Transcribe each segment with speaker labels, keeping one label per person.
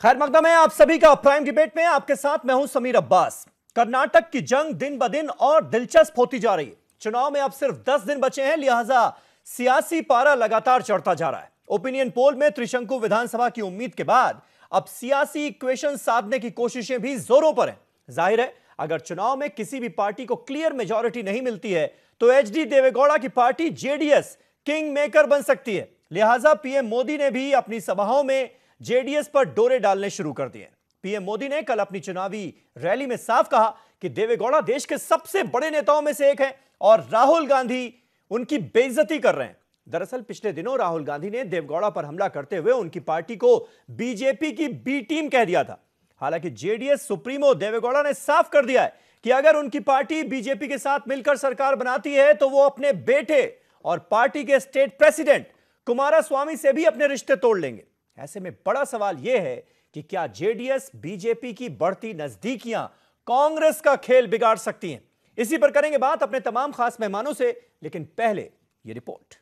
Speaker 1: खैर मकदम है आप सभी का प्राइम डिबेट में। आपके साथ मैं हूं समीर अब्बास। कर्नाटक की जंग दिन ब दिन और दिलचस्प होती जा रही है। चुनाव में अब सिर्फ 10 दिन बचे हैं, लिहाजा सियासी पारा लगातार चढ़ता जा रहा है। ओपिनियन पोल में त्रिशंकु विधानसभा की उम्मीद के बाद अब सियासी इक्वेशन साधने की कोशिशें भी जोरों पर हैं। जाहिर है अगर चुनाव में किसी भी पार्टी को क्लियर मेजॉरिटी नहीं मिलती है तो एचडी देवेगौड़ा की पार्टी जेडीएस किंग मेकर बन सकती है। लिहाजा पीएम मोदी ने भी अपनी सभाओं में जेडीएस पर डोरे डालने शुरू कर दिए। पीएम मोदी ने कल अपनी चुनावी रैली में साफ कहा कि देवेगौड़ा देश के सबसे बड़े नेताओं में से एक हैं और राहुल गांधी उनकी बेइज्जती कर रहे हैं। दरअसल पिछले दिनों राहुल गांधी ने देवेगौड़ा पर हमला करते हुए उनकी पार्टी को बीजेपी की बी टीम कह दिया था। हालांकि जेडीएस सुप्रीमो देवेगौड़ा ने साफ कर दिया है कि अगर उनकी पार्टी बीजेपी के साथ मिलकर सरकार बनाती है तो वो अपने बेटे और पार्टी के स्टेट प्रेसिडेंट कुमारस्वामी से भी अपने रिश्ते तोड़ लेंगे। ऐसे में बड़ा सवाल यह है कि क्या जेडीएस बीजेपी की बढ़ती नजदीकियां कांग्रेस का खेल बिगाड़ सकती हैं। इसी पर करेंगे बात अपने तमाम खास मेहमानों से, लेकिन पहले ये रिपोर्ट।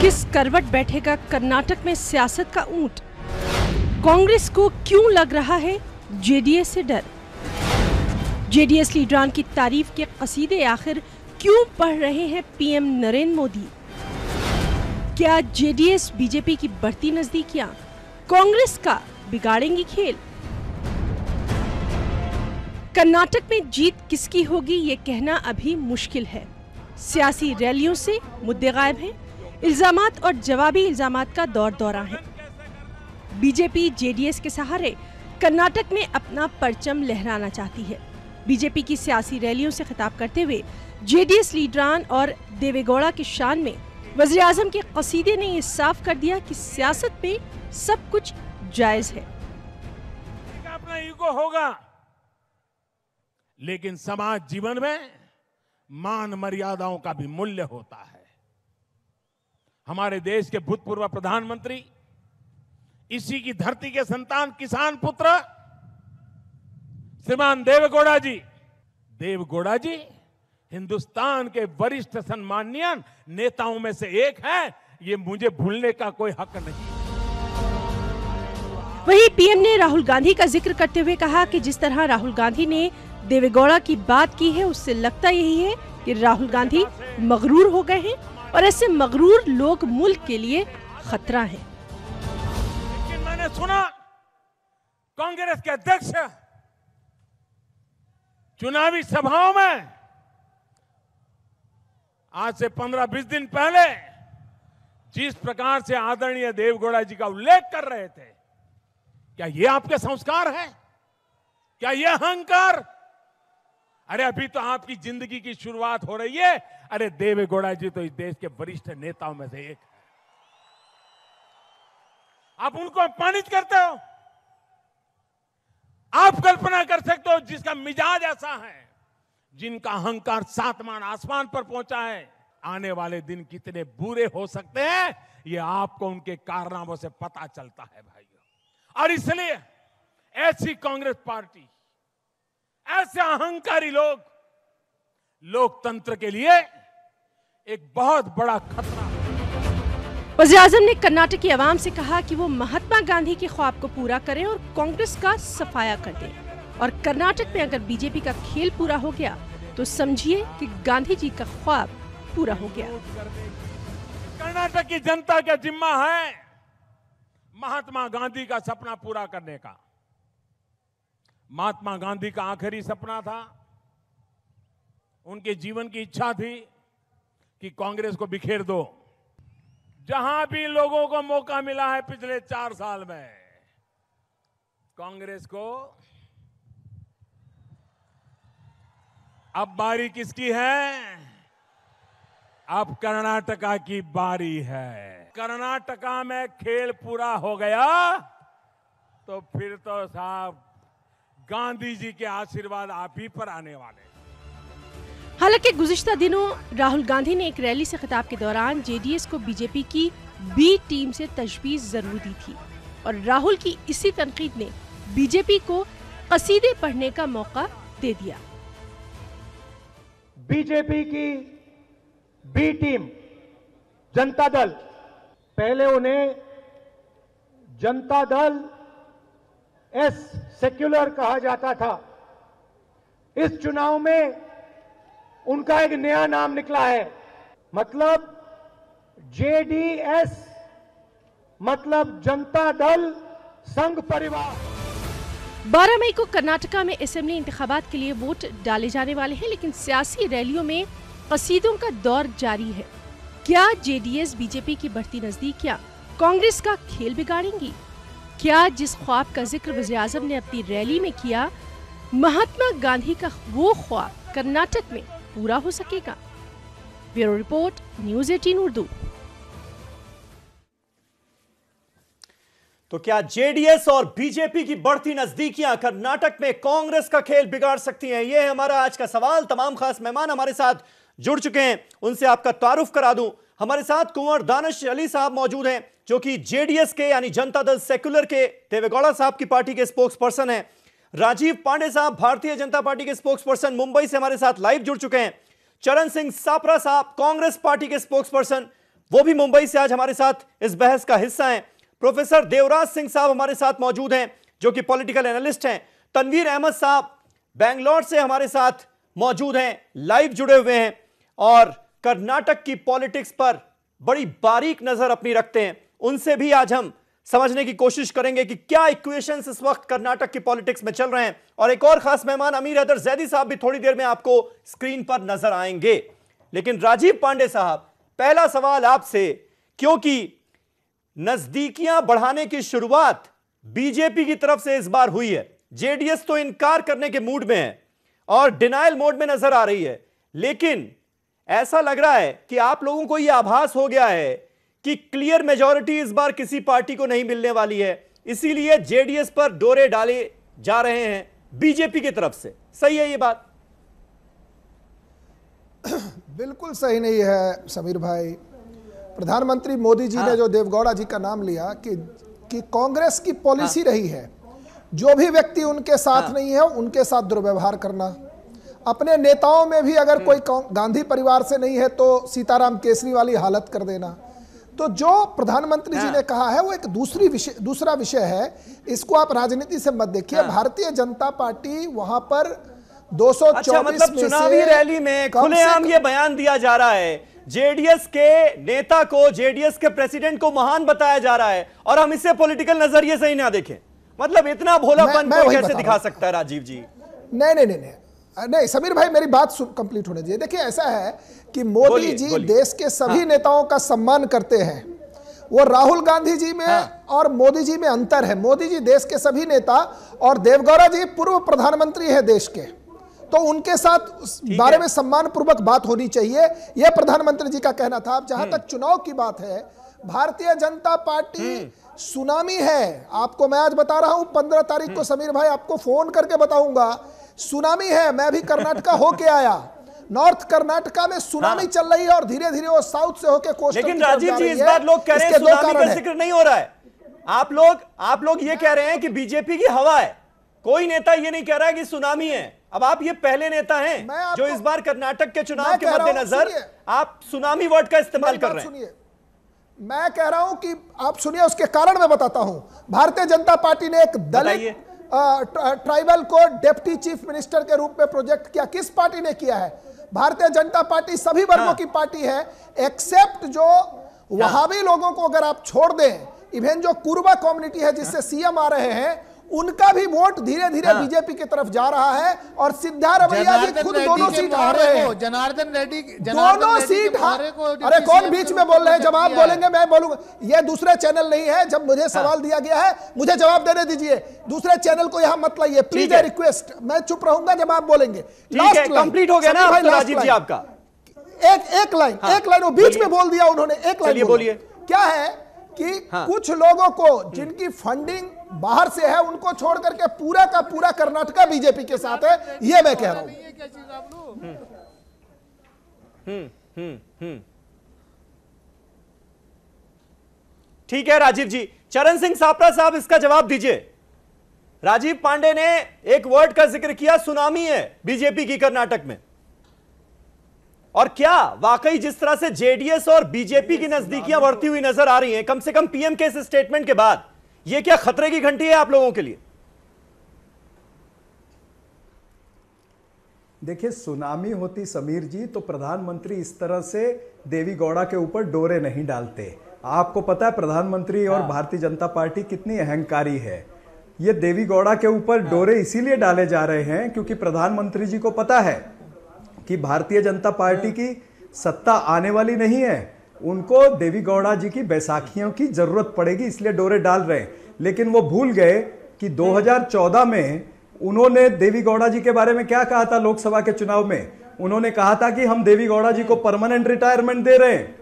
Speaker 2: किस करवट बैठेगा कर्नाटक में सियासत का ऊंट? कांग्रेस को क्यों लग रहा है जेडीएस से डर? जेडीएस लीडरान की तारीफ के कसीदे आखिर क्यों पढ़ रहे हैं पीएम नरेंद्र मोदी? क्या जेडीएस बीजेपी की बढ़ती नजदीकियां कांग्रेस का बिगाड़ेंगी खेल? कर्नाटक में जीत किसकी होगी ये कहना अभी मुश्किल है। सियासी रैलियों से मुद्दे गायब हैं, इल्जामात और जवाबी इल्जामात का दौर दौरा है। बीजेपी जेडीएस के सहारे कर्नाटक में अपना परचम लहराना चाहती है। बीजेपी की सियासी रैलियों से खिताब करते हुए जेडीएस लीडरान और देवेगौड़ा की शान में वज़ीर आज़म के कसीदे ने ये साफ कर दिया कि सियासत में सब कुछ जायज है।
Speaker 3: अपना ईगो होगा, लेकिन समाज जीवन में मान मर्यादाओं का भी मूल्य होता है। हमारे देश के भूतपूर्व प्रधानमंत्री, इसी की धरती के संतान, किसान पुत्र श्रीमान देवेगौड़ा जी हिंदुस्तान के वरिष्ठ सम्मानीय नेताओं में से एक है। ये मुझे भूलने का कोई हक नहीं।
Speaker 2: वहीं पीएम ने राहुल गांधी का जिक्र करते हुए कहा कि जिस तरह राहुल गांधी ने देवेगौड़ा की बात की है उससे लगता यही है कि राहुल गांधी मगरूर हो गए हैं और ऐसे मगरूर लोग मुल्क के लिए खतरा हैं।
Speaker 3: लेकिन मैंने सुना कांग्रेस के अध्यक्ष चुनावी सभाओं में आज से 15-20 दिन पहले जिस प्रकार से आदरणीय देवेगौड़ा जी का उल्लेख कर रहे थे, क्या ये आपके संस्कार है? क्या ये अहंकार? अरे अभी तो आपकी जिंदगी की शुरुआत हो रही है। अरे देवेगौड़ा जी तो इस देश के वरिष्ठ नेताओं में से एक है। आप उनको अपमानित करते हो। आप कल्पना कर सकते हो जिसका मिजाज ऐसा है, जिनका अहंकार सातवां आसमान पर पहुंचा है, आने वाले दिन कितने बुरे हो सकते हैं ये आपको उनके कारनामों से पता चलता है भाइयों। और इसलिए ऐसी कांग्रेस पार्टी, ऐसे अहंकारी लोग लोकतंत्र के लिए एक बहुत बड़ा खतरा है।
Speaker 2: वज़ीर आज़म ने कर्नाटक की आवाम से कहा कि वो महात्मा गांधी के ख्वाब को पूरा करें और कांग्रेस का सफाया कर दें। और कर्नाटक में अगर बीजेपी का खेल पूरा हो गया तो समझिए कि गांधी जी का ख्वाब पूरा हो गया।
Speaker 3: कर्नाटक की जनता का जिम्मा है महात्मा गांधी का सपना पूरा करने का। महात्मा गांधी का आखिरी सपना था, उनके जीवन की इच्छा थी कि कांग्रेस को बिखेर दो। जहां भी लोगों को मौका मिला है पिछले 4 साल में कांग्रेस को, अब बारी किसकी है? अब कर्नाटका की बारी है। कर्नाटका में खेल पूरा हो गया तो फिर तो साहब गांधी जी के आशीर्वाद आप ही पर आने वाले।
Speaker 2: हालांकि गुज़िश्ता दिनों राहुल गांधी ने एक रैली से खिताब के दौरान जेडीएस को बीजेपी की बी टीम से तशबीह जरूर दी थी और राहुल की इसी तनकीद ने बीजेपी को कसीदे पढ़ने का मौका दे दिया।
Speaker 4: बीजेपी की बी टीम जनता दल, पहले उन्हें जनता दल एस सेक्युलर कहा जाता था। इस चुनाव में उनका एक नया नाम निकला है, मतलब जेडीएस, मतलब जनता दल संघ परिवार।
Speaker 2: 12 मई को कर्नाटका में असेंबली इंतखाबात के लिए वोट डाले जाने वाले हैं, लेकिन सियासी रैलियों में कसीदों का दौर जारी है। क्या जेडीएस बीजेपी की बढ़ती नजदीकियां कांग्रेस का खेल बिगाड़ेंगी? क्या जिस ख्वाब का जिक्र वज़ीर-ए-आज़म ने अपनी रैली में किया, महात्मा गांधी का वो ख्वाब कर्नाटक में पूरा हो सकेगा? Bureau report, news 18 Urdu.
Speaker 1: तो क्या जेडीएस और बीजेपी की बढ़ती नजदीकियां कर्नाटक में कांग्रेस का खेल बिगाड़ सकती हैं? यह है हमारा आज का सवाल। तमाम खास मेहमान हमारे साथ जुड़ चुके हैं, उनसे आपका तारुफ करा दूं। हमारे साथ कुंवर दानिश अली साहब मौजूद हैं, जो कि जेडीएस के यानी जनता दल सेक्युलर के देवेगौड़ा साहब की पार्टी के स्पोक्स पर्सन हैं। राजीव पांडे साहब भारतीय जनता पार्टी के स्पोक्स पर्सन मुंबई से हमारे साथ लाइव जुड़ चुके हैं। चरण सिंह सापरा साहब कांग्रेस पार्टी के स्पोक्स पर्सन, वो भी मुंबई से आज हमारे साथ इस बहस का हिस्सा हैं। प्रोफेसर देवराज सिंह साहब हमारे साथ मौजूद हैं, जो कि पॉलिटिकल एनालिस्ट हैं। तनवीर अहमद साहब बेंगलोर से हमारे साथ मौजूद हैं, लाइव जुड़े हुए हैं और कर्नाटक की पॉलिटिक्स पर बड़ी बारीक नजर अपनी रखते हैं। उनसे भी आज हम समझने की कोशिश करेंगे कि क्या इक्वेशंस इस वक्त कर्नाटक की पॉलिटिक्स में चल रहे हैं। और एक और खास मेहमान अमीर हैदर जैदी साहब भी थोड़ी देर में आपको स्क्रीन पर नजर आएंगे। लेकिन राजीव पांडे साहब, पहला सवाल आपसे, क्योंकि नजदीकियां बढ़ाने की शुरुआत बीजेपी की तरफ से इस बार हुई है। जेडीएस तो इनकार करने के मूड में है और डिनायल मोड में नजर आ रही है, लेकिन ऐसा लग रहा है कि आप लोगों को यह आभास हो गया है कि क्लियर मेजॉरिटी इस बार किसी पार्टी को नहीं मिलने वाली है, इसीलिए जेडीएस पर डोरे डाले जा रहे हैं बीजेपी की तरफ से। सही है ये बात?
Speaker 5: बिल्कुल सही नहीं है समीर भाई। प्रधानमंत्री मोदी जी ने जो देवेगौड़ा जी का नाम लिया कि कांग्रेस की पॉलिसी रही है, जो भी व्यक्ति उनके साथ नहीं है उनके साथ दुर्व्यवहार करना। अपने नेताओं में भी अगर कोई गांधी परिवार से नहीं है तो सीताराम केसरी वाली हालत कर देना। तो जो प्रधानमंत्री जी ने कहा है वो एक दूसरा विषय है, इसको आप राजनीति से मत देखिए। भारतीय जनता पार्टी वहां पर 224
Speaker 1: मतलब
Speaker 5: में
Speaker 1: चुनावी रैली में खुलेआम ये बयान दिया जा रहा है, जेडीएस के नेता को, जेडीएस के प्रेसिडेंट को महान बताया जा रहा है, और हम इसे पॉलिटिकल नजरिए से ही ना देखें। मतलब इतना भोलापन कोई कैसे दिखा सकता है राजीव जी?
Speaker 5: नहीं समीर भाई, मेरी बात कंप्लीट होने दीजिए। देखिए ऐसा है कि मोदी जी देश के सभी नेताओं का सम्मान करते हैं। वो राहुल गांधी जी में और मोदी जी में अंतर है। मोदी जी देश के सभी नेता और देवेगौड़ा जी पूर्व प्रधानमंत्री है देश के, तो उनके साथ बारे में सम्मान पूर्वक बात होनी चाहिए, यह प्रधानमंत्री जी का कहना था। अब जहां तक चुनाव की बात है, भारतीय जनता पार्टी सुनामी है। आपको मैं आज बता रहा हूं, 15 तारीख को समीर भाई आपको फोन करके बताऊंगा, सुनामी है। मैं भी कर्नाटका होके आया, नॉर्थ कर्नाटका में सुनामी चल रही है और धीरे धीरे वो साउथ से होके कोस्टल।
Speaker 1: लेकिन राजीव जी इस बार लोग कह रहे हैं सुनामी का जिक्र नहीं हो रहा है। आप लोग ये कह रहे हैं कि बीजेपी की हवा है, कोई नेता ये नहीं कह रहा है कि सुनामी है। अब आप ये पहले नेता हैं जो इस बार कर्नाटक के चुनाव के मद्देनजर आप सुनामी वर्ड का इस्तेमाल कर रहे हैं।
Speaker 5: मैं कह रहा हूं कि आप सुनिए, उसके कारण मैं बताता हूं। भारतीय जनता पार्टी ने एक दलित ट्राइबल को डिप्टी चीफ मिनिस्टर के रूप में प्रोजेक्ट किया। किस पार्टी ने किया है? भारतीय जनता पार्टी सभी वर्गों की पार्टी है, एक्सेप्ट जो वहाबी लोगों को अगर आप छोड़ दें, इवन जो कुर्बा कम्युनिटी है जिससे सीएम आ रहे हैं, उनका भी वोट धीरे धीरे बीजेपी की तरफ जा रहा है। और सिद्धारमैया जी खुद दोनों सीट हार रहे हैं।
Speaker 6: जनार्दन रेड्डी
Speaker 5: दोनों सीट अरे कौन बीच में बोल रहे हैं? जब आप बोलेंगे मैं बोलूंगा। ये दूसरे चैनल नहीं है, जब मुझे सवाल दिया गया है मुझे जवाब देने दीजिए। दूसरे चैनल को यहां मत लाइए प्लीज, रिक्वेस्ट। मैं चुप रहूंगा जब आप बोलेंगे।
Speaker 1: लास्ट कंप्लीट हो गया ना राजीव जी आपका?
Speaker 5: एक लाइन वो बीच में बोल दिया उन्होंने। एक लाइन
Speaker 1: बोलिए।
Speaker 5: क्या है कि कुछ लोगों को जिनकी फंडिंग बाहर से है उनको छोड़ करके पूरा का पूरा कर्नाटका बीजेपी के साथ है, ये मैं कह रहा हूं।
Speaker 1: ठीक है राजीव जी। चरण सिंह सापरा साहब इसका जवाब दीजिए। राजीव पांडे ने एक वर्ड का जिक्र किया, सुनामी है बीजेपी की कर्नाटक में। और क्या वाकई जिस तरह से जेडीएस और बीजेपी की नजदीकियां बढ़ती हुई नजर आ रही हैं, कम से कम पीएम के इस स्टेटमेंट के बाद, यह क्या खतरे की घंटी है आप लोगों के लिए?
Speaker 6: देखिए, सुनामी होती समीर जी तो प्रधानमंत्री इस तरह से देवी गौड़ा के ऊपर डोरे नहीं डालते। आपको पता है प्रधानमंत्री और भारतीय जनता पार्टी कितनी अहंकारी है। ये देवी गौड़ा के ऊपर डोरे इसीलिए डाले जा रहे हैं क्योंकि प्रधानमंत्री जी को पता है कि भारतीय जनता पार्टी की सत्ता आने वाली नहीं है। उनको देवी गौड़ा जी की बैसाखियों की जरूरत पड़ेगी, इसलिए डोरे डाल रहे हैं। लेकिन वो भूल गए कि 2014 में उन्होंने देवी गौड़ा जी के बारे में क्या कहा था लोकसभा के चुनाव में। उन्होंने कहा था कि हम देवी गौड़ा जी को परमानेंट रिटायरमेंट दे रहे हैं,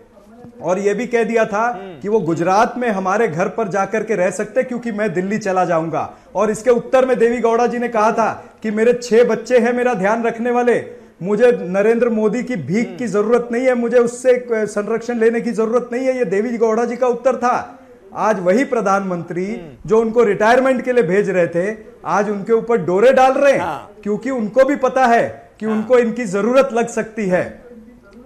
Speaker 6: और यह भी कह दिया था कि वो गुजरात में हमारे घर पर जाकर के रह सकते क्योंकि मैं दिल्ली चला जाऊंगा। और इसके उत्तर में देवी गौड़ा जी ने कहा था कि मेरे 6 बच्चे हैं मेरा ध्यान रखने वाले, मुझे नरेंद्र मोदी की भीख की जरूरत नहीं है, मुझे उससे संरक्षण लेने की जरूरत नहीं है। ये देवी गौड़ा जी का उत्तर था। आज वही प्रधानमंत्री जो उनको रिटायरमेंट के लिए भेज रहे थे, आज उनके ऊपर डोरे डाल रहे हैं क्योंकि उनको भी पता है कि उनको इनकी जरूरत लग सकती है,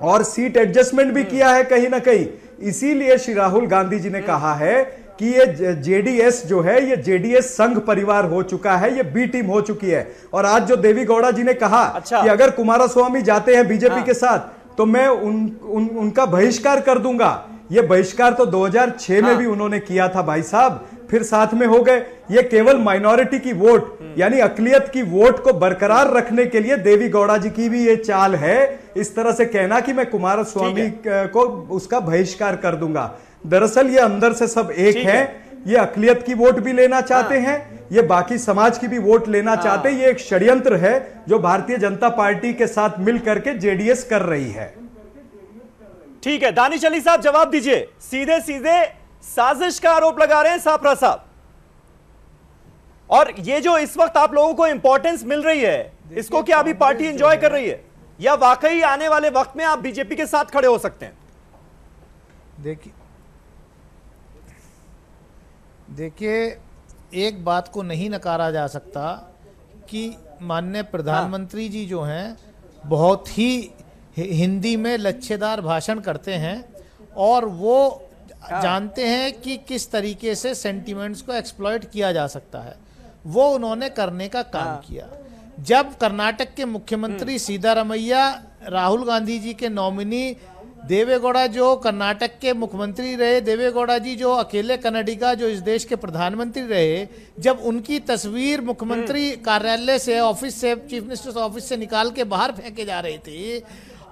Speaker 6: और सीट एडजस्टमेंट भी किया है कहीं ना कहीं। इसीलिए श्री राहुल गांधी जी ने कहा है कि ये जेडीएस जो है ये जेडीएस संघ परिवार हो चुका है, ये बी टीम हो चुकी है। और आज जो देवी गौड़ा जी ने कहा कि अगर कुमारस्वामी जाते हैं बीजेपी के साथ तो मैं उनका बहिष्कार कर दूंगा। ये बहिष्कार तो 2006 में भी उन्होंने किया था भाई साहब, फिर साथ में हो गए। ये केवल माइनॉरिटी की वोट यानी अकलियत की वोट को बरकरार रखने के लिए देवी गौड़ा जी की भी ये चाल है, इस तरह से कहना कि मैं कुमारस्वामी को उसका बहिष्कार कर दूंगा। दरअसल ये अंदर से सब एक है। ये अकलियत की वोट भी लेना चाहते हैं, ये बाकी समाज की भी वोट लेना चाहते हैं। ये एक षड्यंत्र है जो भारतीय जनता पार्टी के साथ मिलकर के जेडीएस कर रही है।
Speaker 1: ठीक है, दानिश अली साहब जवाब दीजिए। सीधे सीधे साजिश का आरोप लगा रहे हैं सापरा साहब, और ये जो इस वक्त आप लोगों को इंपॉर्टेंस मिल रही है, इसको क्या अभी पार्टी एंजॉय कर रही है, या वाकई आने वाले वक्त में आप बीजेपी के साथ खड़े हो सकते हैं?
Speaker 7: देखिए, एक बात को नहीं नकारा जा सकता कि माननीय प्रधानमंत्री जी जो हैं बहुत ही हिंदी में लच्छेदार भाषण करते हैं, और वो जानते हैं कि किस तरीके से सेंटिमेंट्स को एक्सप्लॉइट किया जा सकता है। वो उन्होंने करने का काम किया। जब कर्नाटक के मुख्यमंत्री सीतारमैया राहुल गांधी जी के नॉमिनी देवेगौड़ा जो कर्नाटक के मुख्यमंत्री रहे, देवेगौड़ा जी जो अकेले कन्नडिगा जो इस देश के प्रधानमंत्री रहे, जब उनकी तस्वीर मुख्यमंत्री कार्यालय से, ऑफिस से, चीफ मिनिस्टर्स ऑफिस से निकाल के बाहर फेंके जा रही थी,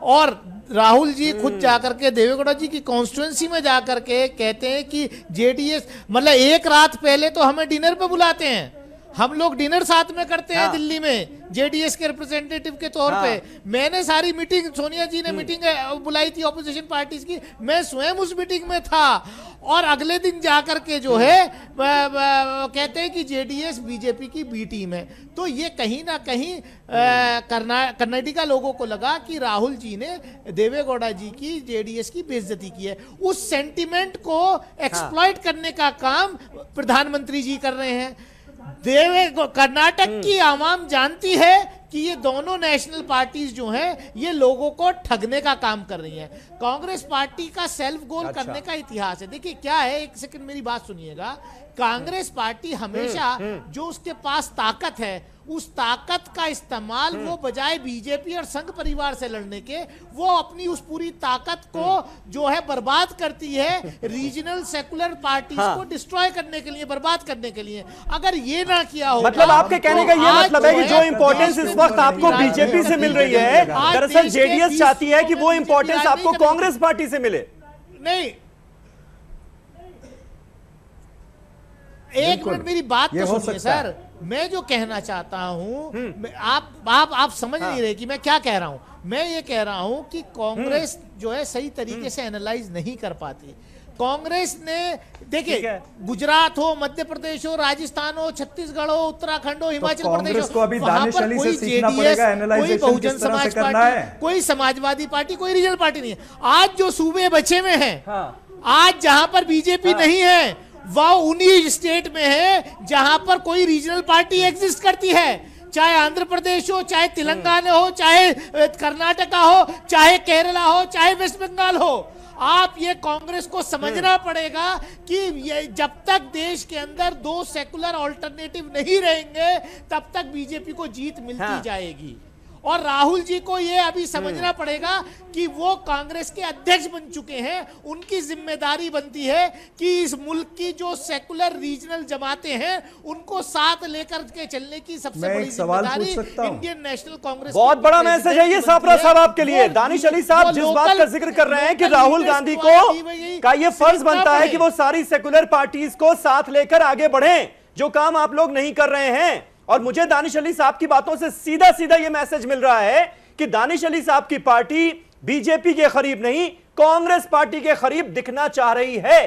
Speaker 7: और राहुल जी खुद जाकर के देवेगौड़ा जी की कॉन्स्टिट्यूएंसी में जाकर के कहते हैं कि जेडीएस, मतलब एक रात पहले तो हमें डिनर पे बुलाते हैं, हम लोग डिनर साथ में करते हैं दिल्ली में जेडीएस के रिप्रेजेंटेटिव के तौर पे। मैंने सारी मीटिंग, सोनिया जी ने मीटिंग बुलाई थी ऑपोजिशन पार्टीज की, मैं स्वयं उस मीटिंग में था, और अगले दिन जाकर के जो है कहते हैं कि जेडीएस बीजेपी की बी टीम है। तो ये कहीं ना कहीं कर्नाटका लोगों को लगा कि राहुल जी ने देवेगौड़ा जी की जेडीएस की बेइज्जती की है। उस सेंटिमेंट को एक्सप्लॉइट करने का काम प्रधानमंत्री जी कर रहे हैं। कर्नाटक की आवाम जानती है कि ये दोनों नेशनल पार्टीज जो हैं ये लोगों को ठगने का काम कर रही हैं। कांग्रेस पार्टी का सेल्फ गोल करने का इतिहास है। देखिए क्या है, एक सेकंड मेरी बात सुनिएगा। कांग्रेस पार्टी हमेशा जो उसके पास ताकत है, उस ताकत का इस्तेमाल वो बजाय बीजेपी और संघ परिवार से लड़ने के, वो अपनी उस पूरी ताकत को जो है बर्बाद करती है रीजनल सेकुलर पार्टीज को डिस्ट्रॉय करने के लिए, बर्बाद करने के लिए। अगर ये ना किया हो,
Speaker 1: मतलब आपके कहने का ये मतलब है कि जो इंपॉर्टेंस इस वक्त आपको बीजेपी से मिल रही है, दरअसल जेडीएस चाहती है कि वो इंपॉर्टेंस आपको कांग्रेस पार्टी से मिले।
Speaker 7: नहीं, एक मिनट मेरी बात तो सुनिए सर। मैं जो कहना चाहता हूं, आप समझ नहीं रहे कि मैं क्या कह रहा हूं। मैं ये कह रहा हूं कि कांग्रेस जो है सही तरीके से एनालाइज नहीं कर पाती। कांग्रेस ने, देखिए, गुजरात हो, मध्य प्रदेश हो, राजस्थान हो, छत्तीसगढ़ हो, उत्तराखंड हो, हिमाचल प्रदेश हो, वहां पर कोई जेडीएस, कोई बहुजन समाज पार्टी, कोई समाजवादी पार्टी, कोई रीजनल पार्टी नहीं है। आज जो सूबे बचे हुए हैं, आज जहां पर बीजेपी नहीं है, वह उन्हीं स्टेट में है जहां पर कोई रीजनल पार्टी एग्जिस्ट करती है। चाहे आंध्र प्रदेश हो, चाहे तेलंगाना हो, चाहे कर्नाटका हो, चाहे केरला हो, चाहे वेस्ट बंगाल हो। आप ये कांग्रेस को समझना पड़ेगा कि ये जब तक देश के अंदर दो सेकुलर ऑल्टरनेटिव नहीं रहेंगे तब तक बीजेपी को जीत मिलती जाएगी। और राहुल जी को ये अभी समझना पड़ेगा कि वो कांग्रेस के अध्यक्ष बन चुके हैं, उनकी जिम्मेदारी बनती है कि इस मुल्क की जो सेकुलर रीजनल जमातें हैं उनको साथ लेकर के चलने की सबसे बड़ी जिम्मेदारी इंडियन नेशनल कांग्रेस।
Speaker 1: बहुत बड़ा मैसेज है ये साफरा साहब आपके लिए। दानिश अली साहब जिस बात का जिक्र कर रहे हैं कि राहुल गांधी को का ये फर्ज बनता है कि वो सारी सेकुलर पार्टीज को साथ लेकर आगे बढ़ें, जो काम आप लोग नहीं कर रहे हैं। और मुझे दानिश अली साहब की बातों से सीधा सीधा यह मैसेज मिल रहा है कि दानिश अली साहब की पार्टी बीजेपी के करीब नहीं, कांग्रेस पार्टी के करीब दिखना चाह रही है।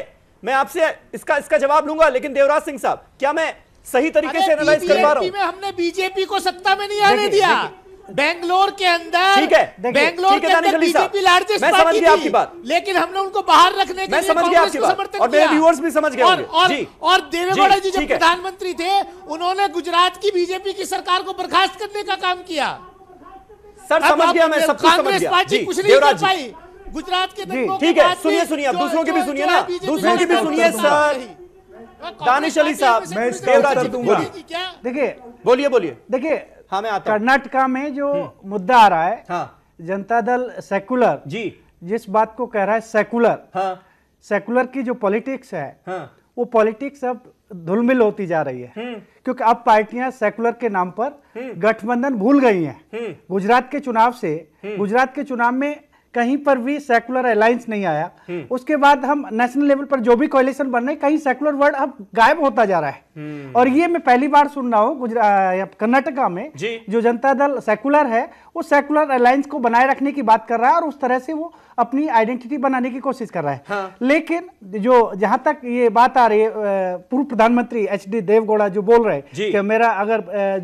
Speaker 1: मैं आपसे इसका जवाब लूंगा, लेकिन देवराज सिंह साहब, क्या मैं सही तरीके से एनालाइज कर पा रहा हूं?
Speaker 7: हमने बीजेपी को सत्ता में नहीं आने दिया। बेंगलोर के अंदर,
Speaker 1: ठीक है,
Speaker 7: बेंगलोर के अंदर बीजेपी लार्जेस्ट पार्टी थी,
Speaker 1: आपकी बात,
Speaker 7: लेकिन हमने उनको बाहर रखने के लिए कांग्रेस को समर्थन किया।
Speaker 1: और मेरे व्यूअर्स भी समझ गए होंगे।
Speaker 7: और देवेगौड़ा जी जब प्रधानमंत्री थे, उन्होंने गुजरात की बीजेपी की सरकार को बर्खास्त करने का काम किया।
Speaker 1: सर समझ गया, मैं सब कुछ समझ गया।
Speaker 7: कांग्रेस पार्टी कुछ नहीं कर पाई गुजरात के दंगों के बाद।
Speaker 1: ठीक है, सुनिए, अब दूसरों की भी सुनिए ना, दूसरों की भी सुनिए। सर दानिश अली साहब, मैं देवराज जी दूंगा।
Speaker 8: देखिए,
Speaker 1: बोलिए।
Speaker 8: देखिए,
Speaker 1: हाँ, मैं आता हूं।
Speaker 8: कर्नाटका में जो मुद्दा आ रहा है, जनता दल सेकुलर
Speaker 1: जी
Speaker 8: जिस बात को कह रहा है सेकुलर, सेकुलर की जो पॉलिटिक्स है, वो पॉलिटिक्स अब धुलमिल होती जा रही है, क्योंकि अब पार्टियां सेकुलर के नाम पर गठबंधन भूल गई हैं। गुजरात के चुनाव में कहीं पर भी सेकुलर अलायंस नहीं आया। उसके बाद हम नेशनल लेवल पर जो भी कोalition बन रहे, कहीं सेकुलर वर्ड अब गायब होता जा रहा है। और ये मैं पहली बार सुन रहा हूँ कर्नाटका में जो जनता दल सेकुलर है, वो सेकुलर अलायंस को बनाए रखने की बात कर रहा है और उस तरह से वो अपनी आइडेंटिटी बनाने की कोशिश कर रहा है। लेकिन जो जहां तक ये बात आ रही है, पूर्व प्रधानमंत्री HD देवेगौड़ा जो बोल रहे हैं कि मेरा अगर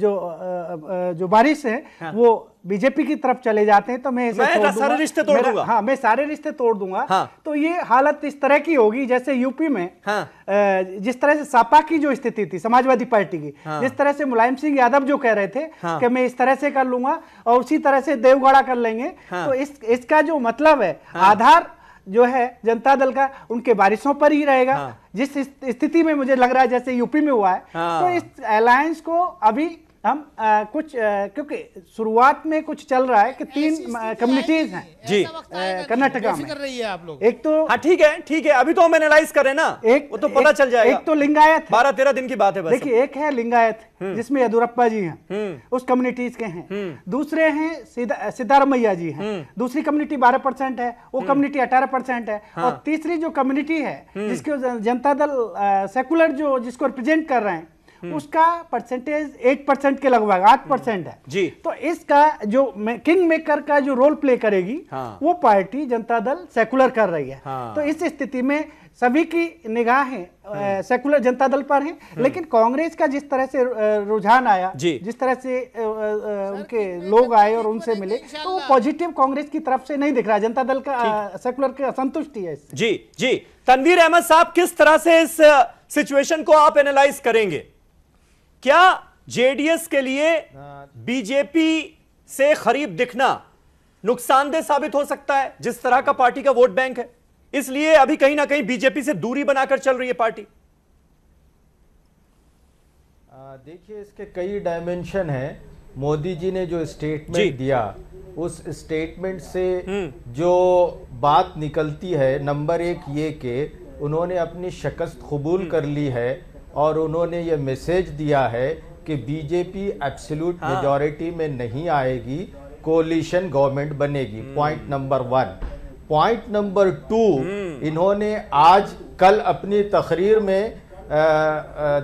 Speaker 8: जो बारिश है वो बीजेपी की तरफ चले जाते हैं तो मैं
Speaker 1: सारे रिश्ते तोड़ दूंगा।
Speaker 8: हाँ, मैं सारे रिश्ते तोड़ दूंगा। तो ये हालत इस तरह की होगी जैसे यूपी में जिस तरह से सपा की जो स्थिति थी, समाजवादी पार्टी की, जिस तरह से मुलायम सिंह यादव जो कह रहे थे कि मैं इस तरह से कर लूंगा और उसी तरह से देवगौड़ा कर लेंगे। तो इसका जो मतलब है, आधार जो है जनता दल का उनके बारिशों पर ही रहेगा। जिस स्थिति में मुझे लग रहा है जैसे यूपी में हुआ है, तो इस अलायंस को अभी हम कुछ क्योंकि शुरुआत में कुछ चल रहा है कि 3 कम्युनिटीज हैं
Speaker 1: जी
Speaker 8: कर्नाटका में।
Speaker 7: कर रही है आप लोग।
Speaker 8: एक तो
Speaker 1: हाँ, ठीक है, अभी तो हम एनालाइज कर रहे हैं ना, वो तो पता चल जाएगा।
Speaker 8: एक तो लिंगायत,
Speaker 1: 12-13 दिन की बात है।
Speaker 8: देखिए, एक है लिंगायत जिसमें यदुरप्पा जी हैं, उस कम्युनिटीज के हैं। दूसरे हैं सिद्धारमैया जी हैं, दूसरी कम्युनिटी 12% है, वो कम्युनिटी 18% है। और तीसरी जो कम्युनिटी है जिसको जनता दल सेकुलर जो जिसको रिप्रेजेंट कर रहे हैं, उसका परसेंटेज 8% के लगभग 8% है
Speaker 1: जी।
Speaker 8: तो इसका जो किंग मेकर का जो रोल प्ले करेगी, वो पार्टी जनता दल सेकुलर कर रही है। तो इस स्थिति में सभी की निगाहें सेकुलर जनता दल पर हैं। लेकिन कांग्रेस का जिस तरह से रुझान आया, जिस तरह से उनके लोग आए और उनसे मिले, तो वो पॉजिटिव कांग्रेस की तरफ से नहीं दिख रहा। जनता दल का सेकुलर की असंतुष्टि है इससे।
Speaker 1: जी तनवीर अहमद साहब, किस तरह से इस सिचुएशन को आप एनालाइज करेंगे? क्या जेडीएस के लिए बीजेपी से करीब दिखना नुकसानदेह साबित हो सकता है, जिस तरह का पार्टी का वोट बैंक है? इसलिए अभी कहीं ना कहीं बीजेपी से दूरी बनाकर चल रही है पार्टी।
Speaker 9: देखिए, इसके कई डायमेंशन हैं। मोदी जी ने जो स्टेटमेंट दिया, उस स्टेटमेंट से जो बात निकलती है, नंबर 1 ये कि उन्होंने अपनी शिकस्त कबूल कर ली है और उन्होंने ये मैसेज दिया है कि बीजेपी एब्सोल्यूट मेजॉरिटी में नहीं आएगी, कोलिशन गवर्नमेंट बनेगी। Point number 1। पॉइंट नंबर 2, इन्होंने कल अपनी तकरीर में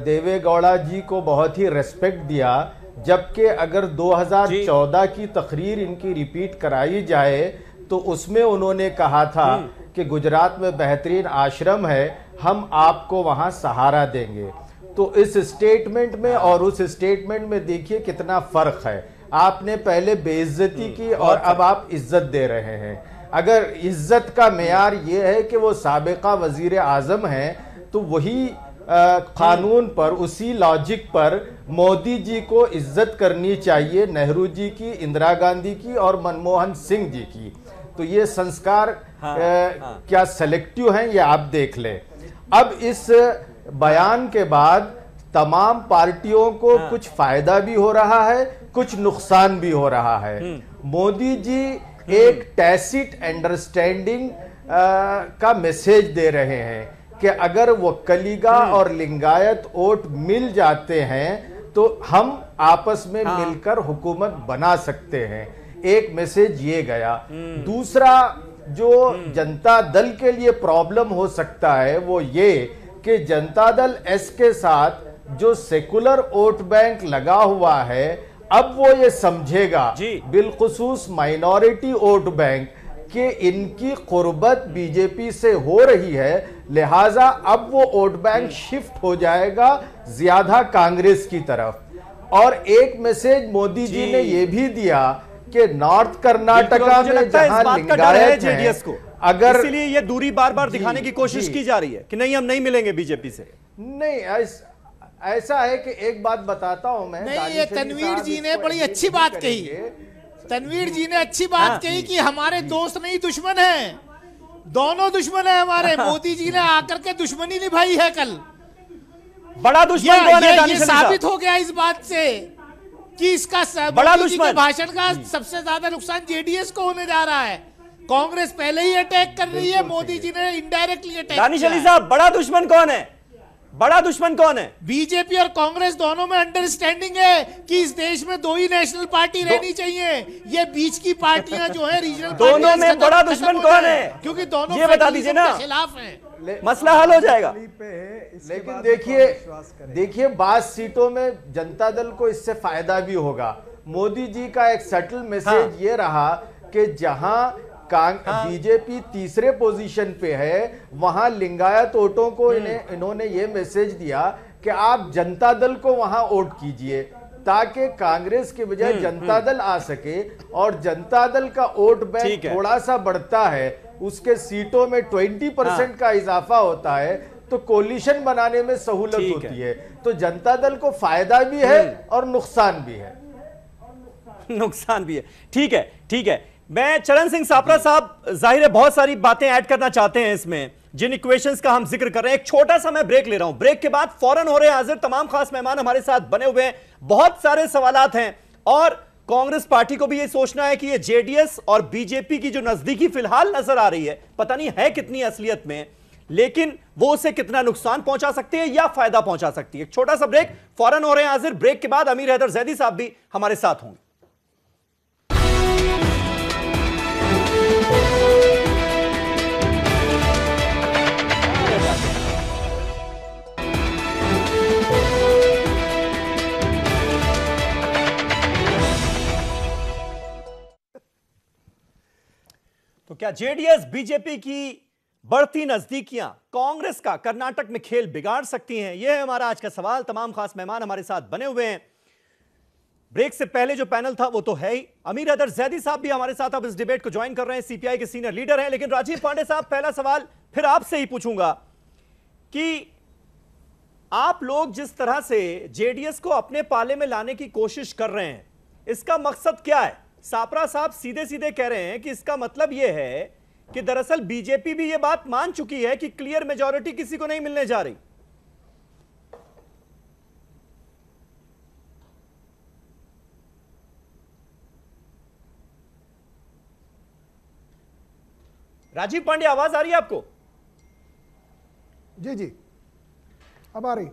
Speaker 9: देवेगौड़ा जी को बहुत ही रेस्पेक्ट दिया, जबकि अगर 2014 की तकरीर इनकी रिपीट कराई जाए तो उसमें उन्होंने कहा था कि गुजरात में बेहतरीन आश्रम है, हम आपको वहां सहारा देंगे। तो इस स्टेटमेंट में और उस स्टेटमेंट में देखिए कितना फर्क है। आपने पहले बेइज्जती की और अब आप इज्जत दे रहे हैं। अगर इज्जत का मेयार ये है कि वो साबिका वजीर आजम हैं, तो वही कानून पर, उसी लॉजिक पर मोदी जी को इज्जत करनी चाहिए, नेहरू जी की, इंदिरा गांधी की और मनमोहन सिंह जी की। तो ये संस्कार क्या सेलेक्टिव हैं ये आप देख लें। अब इस बयान के बाद तमाम पार्टियों को कुछ फायदा भी हो रहा है, कुछ नुकसान भी हो रहा है। मोदी जी एक टैसिट अंडरस्टैंडिंग का मैसेज दे रहे हैं कि अगर वो कलिगा और लिंगायत वोट मिल जाते हैं तो हम आपस में मिलकर हुकूमत बना सकते हैं। एक मैसेज ये गया। दूसरा जो जनता दल के लिए प्रॉब्लम हो सकता है वो ये कि जनता दल एस के साथ जो सेकुलर वोट बैंक लगा हुआ है, अब वो ये समझेगा बिलखुसूस माइनॉरिटी वोट बैंक कि इनकी कुर्बत बीजेपी से हो रही है, लिहाजा अब वो वोट बैंक शिफ्ट हो जाएगा ज्यादा कांग्रेस की तरफ। और एक मैसेज मोदी जी ने ये भी दिया कि नॉर्थ कर्नाटका में जहां लिंगायत
Speaker 1: जेडीएस को, अगर इसीलिए ये दूरी बार बार दिखाने की कोशिश की जा रही है कि नहीं हम नहीं मिलेंगे बीजेपी से।
Speaker 9: नहीं, ऐसा है कि एक बात बताता हूं मैं।
Speaker 7: नहीं, ये तनवीर जी ने बड़ी अच्छी बात कही। तनवीर जी ने अच्छी बात कही कि हमारे दोस्त नहीं दुश्मन हैं, दोनों दुश्मन हैं हमारे। मोदी जी ने आकर के दुश्मनी निभाई है कल।
Speaker 1: बड़ा दुश्मन कौन है?
Speaker 7: ये साबित हो गया इस बात से कि इसका
Speaker 1: बड़ा दुश्मन
Speaker 7: भाषण का सबसे ज्यादा नुकसान जेडीएस को होने जा रहा है। कांग्रेस पहले ही अटैक कर रही है, मोदी जी ने इनडायरेक्टली अटैक किया।
Speaker 1: दानिश अली साहब, बड़ा दुश्मन कौन है? बड़ा दुश्मन कौन है?
Speaker 7: बीजेपी और कांग्रेस दोनों में अंडरस्टैंडिंग है कि इस देश में दो ही नेशनल पार्टी रहनी चाहिए। ये बीच की पार्टियां जो है रीजनल
Speaker 1: दोनों में बड़ा दुश्मन कौन है?
Speaker 7: क्योंकि दोनों
Speaker 1: ये बता दीजिए ना,
Speaker 7: खिलाफ है,
Speaker 1: मसला हल हो जाएगा।
Speaker 9: लेकिन देखिए बात सीटों में जनता दल को इससे फायदा भी होगा। मोदी जी का एक सटल मैसेज ये रहा कि जहां बीजेपी तीसरे पोजीशन पे है वहां लिंगायत वोटों को इन्होंने ये मैसेज दिया कि आप जनता दल को वहां वोट कीजिए ताकि कांग्रेस के बजाय जनता दल आ सके। और जनता दल का वोट बैंक थोड़ा सा बढ़ता है, उसके सीटों में 20% का इजाफा होता है तो कोलिशन बनाने में सहूलत होती है। तो जनता दल को फायदा भी है और नुकसान भी है।
Speaker 1: नुकसान भी है। ठीक है, ठीक है। मैं चरण सिंह सापरा साहब, जाहिर है बहुत सारी बातें ऐड करना चाहते हैं इसमें, जिन इक्वेशंस का हम जिक्र कर रहे हैं। एक छोटा सा मैं ब्रेक ले रहा हूं, ब्रेक के बाद फौरन हो रहे हैं हाजिर तमाम खास मेहमान हमारे साथ बने हुए हैं। बहुत सारे सवालात हैं और कांग्रेस पार्टी को भी यह सोचना है कि ये जेडीएस और बीजेपी की जो नजदीकी फिलहाल नजर आ रही है, पता नहीं है कितनी असलियत में, लेकिन वो उसे कितना नुकसान पहुंचा सकती है या फायदा पहुंचा सकती है। एक छोटा सा ब्रेक, फौरन हो रहे हैं हाजिर। ब्रेक के बाद अमीर हैदर जैदी साहब भी हमारे साथ होंगे। तो क्या जेडीएस बीजेपी की बढ़ती नजदीकियां कांग्रेस का कर्नाटक में खेल बिगाड़ सकती हैं? यह है हमारा आज का सवाल। तमाम खास मेहमान हमारे साथ बने हुए हैं। ब्रेक से पहले जो पैनल था वो तो है ही। अमीर हैदर जैदी साहब भी हमारे साथ अब इस डिबेट को ज्वाइन कर रहे हैं, सीपीआई के सीनियर लीडर हैं। लेकिन राजीव पांडे साहब, पहला सवाल फिर आपसे ही पूछूंगा कि आप लोग जिस तरह से जेडीएस को अपने पाले में लाने की कोशिश कर रहे हैं, इसका मकसद क्या है? सापरा साहब सीधे सीधे कह रहे हैं कि इसका मतलब यह है कि दरअसल बीजेपी भी यह बात मान चुकी है कि क्लियर मेजॉरिटी किसी को नहीं मिलने जा रही। राजीव पांडे, आवाज आ रही है आपको?
Speaker 5: जी जी, अब आ रही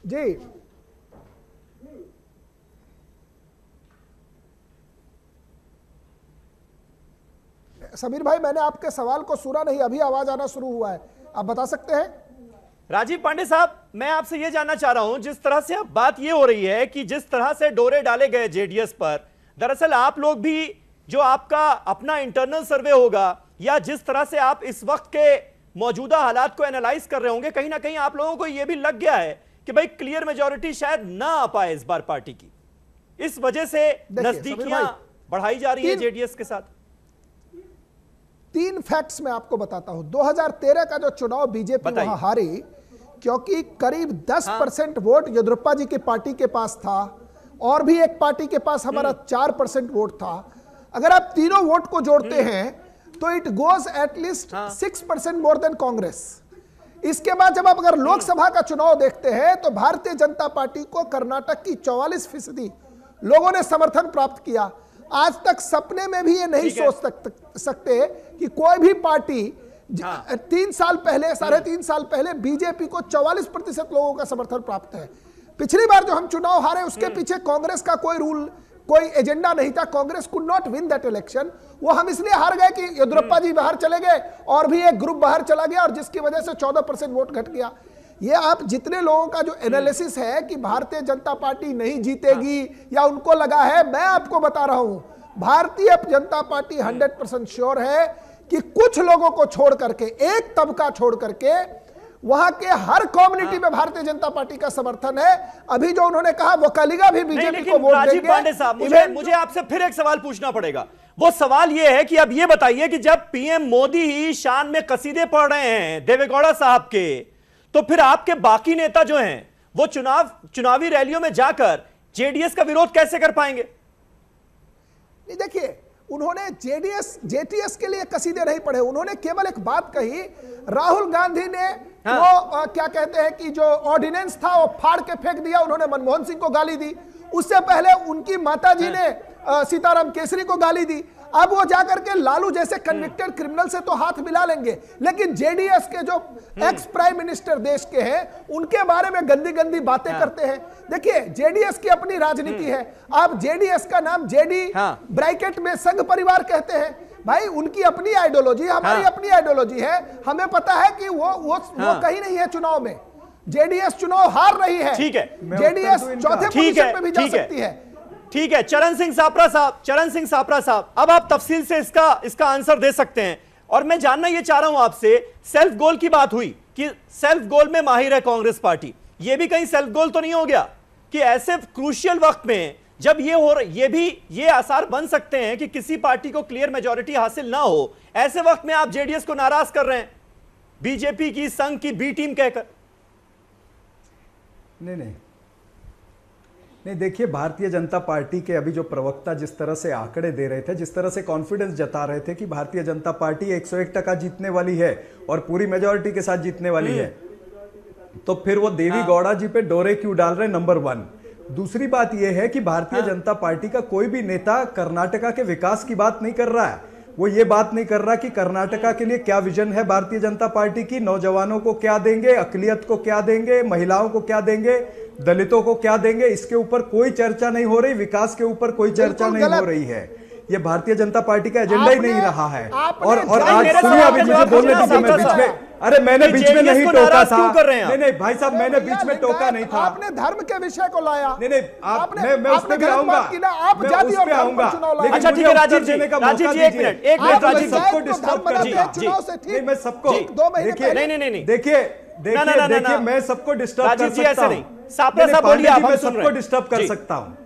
Speaker 5: जी। समीर भाई, मैंने आपके सवाल को सुना नहीं, अभी आवाज आना शुरू हुआ है, आप बता सकते हैं?
Speaker 1: राजीव पांडे साहब, मैं आपसे यह जानना चाह रहा हूं, जिस तरह से अब बात यह हो रही है कि जिस तरह से डोरे डाले गए जेडीएस पर, दरअसल आप लोग भी जो आपका अपना इंटरनल सर्वे होगा या जिस तरह से आप इस वक्त के मौजूदा हालात को एनालाइज कर रहे होंगे, कहीं ना कहीं आप लोगों को यह भी लग गया है कि भाई क्लियर मेजॉरिटी शायद ना आ पाए इस बार पार्टी की, इस वजह से नजदीकियां बढ़ाई जा रही है जेडीएस के साथ।
Speaker 5: 3 फैक्ट्स मैं आपको बताता हूं। 2013 का जो चुनाव बीजेपी वहां हारी क्योंकि करीब 10% वोट येदियुरप्पा जी की पार्टी के पास था और भी एक पार्टी के पास हमारा 4% वोट था। अगर आप तीनों वोट को जोड़ते हैं तो it goes at least 6% more than Congress. इसके बाद जब आप अगर लोकसभा का चुनाव देखते हैं तो भारतीय जनता पार्टी को कर्नाटक की 44% लोगों ने समर्थन प्राप्त किया। आज तक सपने में भी ये नहीं सोच सकते कि कोई भी पार्टी 3 साल पहले, 3.5 साल पहले बीजेपी को 44% लोगों का समर्थन प्राप्त है। पिछली बार जो हम चुनाव हारे उसके पीछे कांग्रेस का कोई रूल, कोई एजेंडा नहीं था। Congress could not win that election. वो हम इसलिए हार गए कि येदियुरप्पा जी बाहर चले गए और भी एक ग्रुप बाहर चला गया और जिसकी वजह से 14% वोट घट गया। ये आप जितने लोगों का जो एनालिसिस है कि भारतीय जनता पार्टी नहीं जीतेगी या उनको लगा है, मैं आपको बता रहा हूं भारतीय जनता पार्टी 100% श्योर है कि कुछ लोगों को छोड़ करके, एक तबका छोड़ करके वहां के हर कम्युनिटी में भारतीय जनता पार्टी का समर्थन है। अभी जो उन्होंने कहा वो कलिगा भी बीजेपी को वोट देंगे।
Speaker 1: राजीव पांडे साहब, मुझे आपसे फिर एक सवाल पूछना पड़ेगा। वो सवाल ये है कि अब ये बताइए कि जब पीएम मोदी ही शान में कसीदे पढ़ रहे हैं देवेगौड़ा साहब के, तो फिर आपके बाकी नेता जो हैं वो चुनावी रैलियों में जाकर जेडीएस का विरोध कैसे कर पाएंगे?
Speaker 5: नहीं, देखिए उन्होंने जेटीएस के लिए कसीदे नहीं पढ़े। उन्होंने केवल एक बात कही, राहुल गांधी ने वो क्या कहते हैं कि जो ऑर्डिनेंस था वो फाड़ के फेंक दिया। उन्होंने मनमोहन सिंह को गाली दी। उससे पहले उनकी माताजी ने सीताराम केसरी को गाली दी। अब वो जाकर के लालू जैसे कन्विक्टेड क्रिमिनल से तो हाथ मिला लेंगे, लेकिन जेडीएस के जो एक्स प्राइम मिनिस्टर देश के हैं उनके बारे में गंदी गंदी बातें करते हैं। देखिए जेडीएस की अपनी राजनीति है। आप जेडीएस का नाम जेडी ब्रैकेट में संघ परिवार कहते हैं। भाई उनकी अपनी आइडियोलॉजी, हमारी अपनी आइडियोलॉजी है। हमें पता है कि वो कहीं नहीं है चुनाव में। जेडीएस चुनाव हार रही है।
Speaker 1: ठीक है,
Speaker 5: जेडीएस चौथे पोजीशन पे भी जा सकती है।
Speaker 1: ठीक है, चरण सिंह सापरा साहब, अब आप तफसील से इसका आंसर दे सकते हैं। और मैं जानना ये चाह रहा हूं आपसे, सेल्फ गोल की बात हुई कि सेल्फ गोल में माहिर है कांग्रेस पार्टी। ये भी कहीं सेल्फ गोल तो नहीं हो गया कि ऐसे क्रूशियल वक्त में जब ये आसार बन सकते हैं कि किसी पार्टी को क्लियर मेजॉरिटी हासिल ना हो, ऐसे वक्त में आप जेडीएस को नाराज कर रहे हैं बीजेपी की संघ की बी टीम कहकर?
Speaker 6: नहीं, देखिए भारतीय जनता पार्टी के अभी जो प्रवक्ता जिस तरह से आंकड़े दे रहे थे, जिस तरह से कॉन्फिडेंस जता रहे थे कि भारतीय जनता पार्टी 101% जीतने वाली है और पूरी मेजॉरिटी के साथ जीतने वाली है, तो फिर वो देवी गौड़ा जी पे डोरे क्यों डाल रहे हैं? नंबर 1। दूसरी बात यह है कि भारतीय जनता पार्टी का कोई भी नेता कर्नाटका के विकास की बात नहीं कर रहा है। वो ये बात नहीं कर रहा कि कर्नाटका के लिए क्या विजन है भारतीय जनता पार्टी की, नौजवानों को क्या देंगे, अकलियत को क्या देंगे, महिलाओं को क्या देंगे, दलितों को क्या देंगे, इसके ऊपर कोई चर्चा नहीं हो रही। विकास के ऊपर कोई चर्चा नहीं हो रही है। ये भारतीय जनता पार्टी का एजेंडा ही नहीं रहा है। और आज सुनिए, अभी मुझे बोलने दीजिए, मैं बीच में, अरे मैंने बीच में नहीं टोका था। नहीं भाई साहब, मैंने बीच में टोका नहीं था।
Speaker 5: आपने धर्म के विषय को लाया।
Speaker 6: नहीं, मैं उस पर भी आऊंगा,
Speaker 5: आप जाति और धर्म पर चुनाव लाए।
Speaker 1: अच्छा ठीक है राजीव जी, एक मिनट राजीव
Speaker 6: सबको डिस्टर्ब कर दिया। मैं सबको देखिए, नहीं देखिए, मैं सबको डिस्टर्ब कर सकता हूँ।
Speaker 1: सापरा साहब बोलिए, आप
Speaker 6: मैं सबको डिस्टर्ब कर सकता हूँ।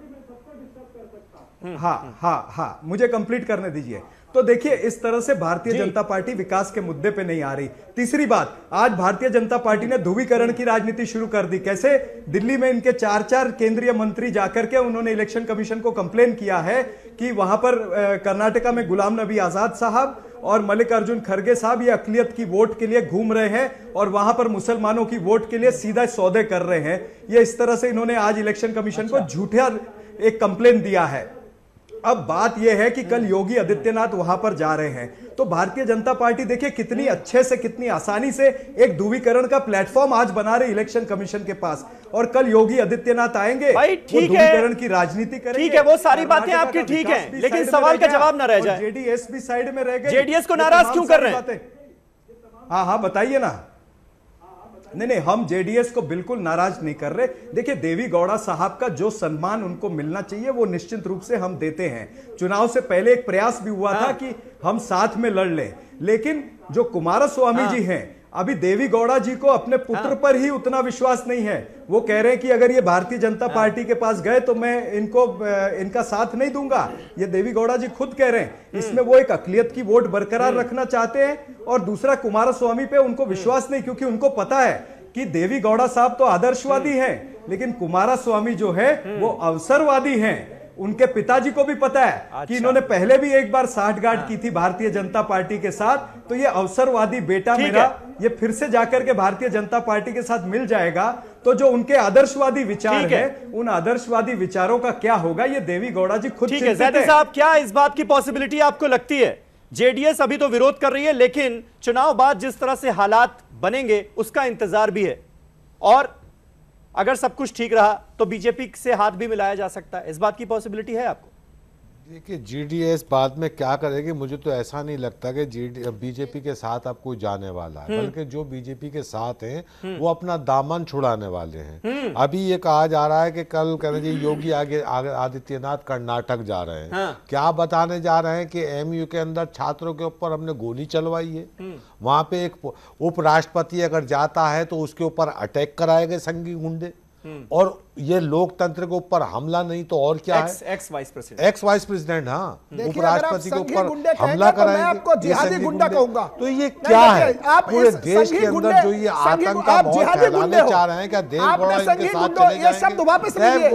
Speaker 6: हाँ, मुझे कंप्लीट करने दीजिए। तो देखिए, इस तरह से भारतीय जनता पार्टी विकास के मुद्दे पे नहीं आ रही। तीसरी बात, आज भारतीय जनता पार्टी ने ध्रुवीकरण की राजनीति शुरू कर दी। कैसे? दिल्ली में इनके 4 केंद्रीय मंत्री जाकर के उन्होंने इलेक्शन कमीशन को कंप्लेन किया है कि वहां पर कर्नाटका में गुलाम नबी आजाद साहब और मल्लिकार्जुन खड़गे साहब ये अकलियत की वोट के लिए घूम रहे हैं और वहां पर मुसलमानों की वोट के लिए सीधा सौदे कर रहे हैं। ये इस तरह से इन्होंने आज इलेक्शन कमीशन को झूठा एक कंप्लेन दिया है। अब बात यह है कि कल योगी आदित्यनाथ वहां पर जा रहे हैं, तो भारतीय जनता पार्टी देखिए कितनी अच्छे से, कितनी आसानी से एक ध्रुवीकरण का प्लेटफॉर्म आज बना रहे इलेक्शन कमीशन के पास। और कल योगी आदित्यनाथ आएंगे,
Speaker 1: भाई ठीक
Speaker 6: ध्रुवीकरण की राजनीति करेंगे।
Speaker 1: ठीक है, वो सारी बातें आपकी ठीक है, लेकिन सवाल का जवाब ना रह जाए।
Speaker 6: जेडीएस भी साइड में रह गए।
Speaker 1: जेडीएस को नाराज क्यों कर रहे हैं?
Speaker 6: हाँ बताइए ना। नहीं, हम जेडीएस को बिल्कुल नाराज नहीं कर रहे। देखिए, देवी गौड़ा साहब का जो सम्मान उनको मिलना चाहिए वो निश्चित रूप से हम देते हैं। चुनाव से पहले एक प्रयास भी हुआ था कि हम साथ में लड़ लें, लेकिन जो कुमारस्वामी जी हैं, अभी देवी गौड़ा जी को अपने पुत्र पर ही उतना विश्वास नहीं है। वो कह रहे हैं कि अगर ये भारतीय जनता पार्टी के पास गए तो मैं इनका साथ नहीं दूंगा। ये देवी गौड़ा जी खुद कह रहे हैं। इसमें वो एक अकलियत की वोट बरकरार रखना चाहते हैं और दूसरा कुमारस्वामी पे उनको विश्वास नहीं, क्योंकि उनको पता है कि देवी गौड़ा साहब तो आदर्शवादी हैं, लेकिन कुमारस्वामी जो है वो अवसरवादी हैं। उनके पिताजी को भी पता है कि इन्होंने पहले भी एक बार साठगांठ की थी भारतीय जनता पार्टी के साथ, तो ये अवसरवादी बेटा मेरा ये फिर से जाकर के भारतीय जनता पार्टी के साथ मिल जाएगा, तो जो उनके आदर्शवादी विचार है उन आदर्शवादी विचारों का क्या होगा, ये देवी गौड़ा जी खुद
Speaker 1: ठीक है। ज़ैदी साहब, क्या इस बात की पॉसिबिलिटी आपको लगती है, जेडीएस अभी तो विरोध कर रही है लेकिन चुनाव बाद जिस तरह से हालात बनेंगे उसका इंतजार भी है, और अगर सब कुछ ठीक रहा तो बीजेपी से हाथ भी मिलाया जा सकता है, इस बात की पॉसिबिलिटी है आपको?
Speaker 10: देखिए, जीडीएस बाद में क्या करेगी, मुझे तो ऐसा नहीं लगता कि बीजेपी के साथ अब कोई जाने वाला है, बल्कि जो बीजेपी के साथ हैं वो अपना दामन छुड़ाने वाले हैं। अभी ये कहा जा रहा है कि कल जी योगी आदित्यनाथ कर्नाटक जा रहे हैं। क्या बताने जा रहे हैं कि एमयू के अंदर छात्रों के ऊपर हमने गोली चलवाई है। वहां पे एक उपराष्ट्रपति अगर जाता है तो उसके ऊपर अटैक कराए गए संघी गुंडे, और ये लोकतंत्र के ऊपर हमला नहीं तो और क्या है।
Speaker 1: एक्स वाइस प्रेसिडेंट
Speaker 10: हाँ, उपराष्ट्रपति के ऊपर हमला कराएंगे,
Speaker 5: आपको जिहादी गुंडा कहूंगा।
Speaker 10: तो ये क्या है, पूरे देश के अंदर जो ये आतंक का माहौल फैलाने चाह रहे हैं, क्या देव गौड़ा इनके साथ चले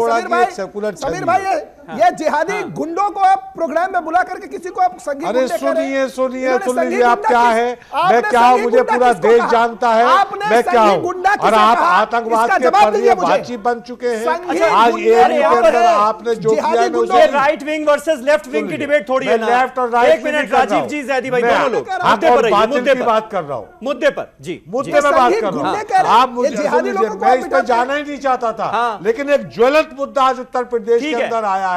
Speaker 10: जाएंगे?
Speaker 5: समीर भाई, ये जिहादी गुंडों को आप प्रोग्राम में बुला करके किसी को आप संघी
Speaker 10: अरे सुनिए आप क्या है, मैं क्या हूँ, मुझे पूरा देश जानता है मैं क्या हूँ, और आप आतंकवाद के बातचीत बन चुके हैं। आज आपने जो किया
Speaker 1: है, right wing versus left wing की डिबेट थोड़ी है ना।
Speaker 10: लेफ्ट और राइट,
Speaker 1: एक मिनट राजीव जी, ज़ैदी भाई, दोनों लोग
Speaker 10: मुद्दे पर बात कर रहा हूँ,
Speaker 1: मुद्दे पर जी,
Speaker 10: मुद्दे में बात कर रहा हूँ। आप मुझे मैं इस पर जाना ही नहीं चाहता था, लेकिन एक ज्वलंत मुद्दा आज उत्तर प्रदेश के अंदर आया है।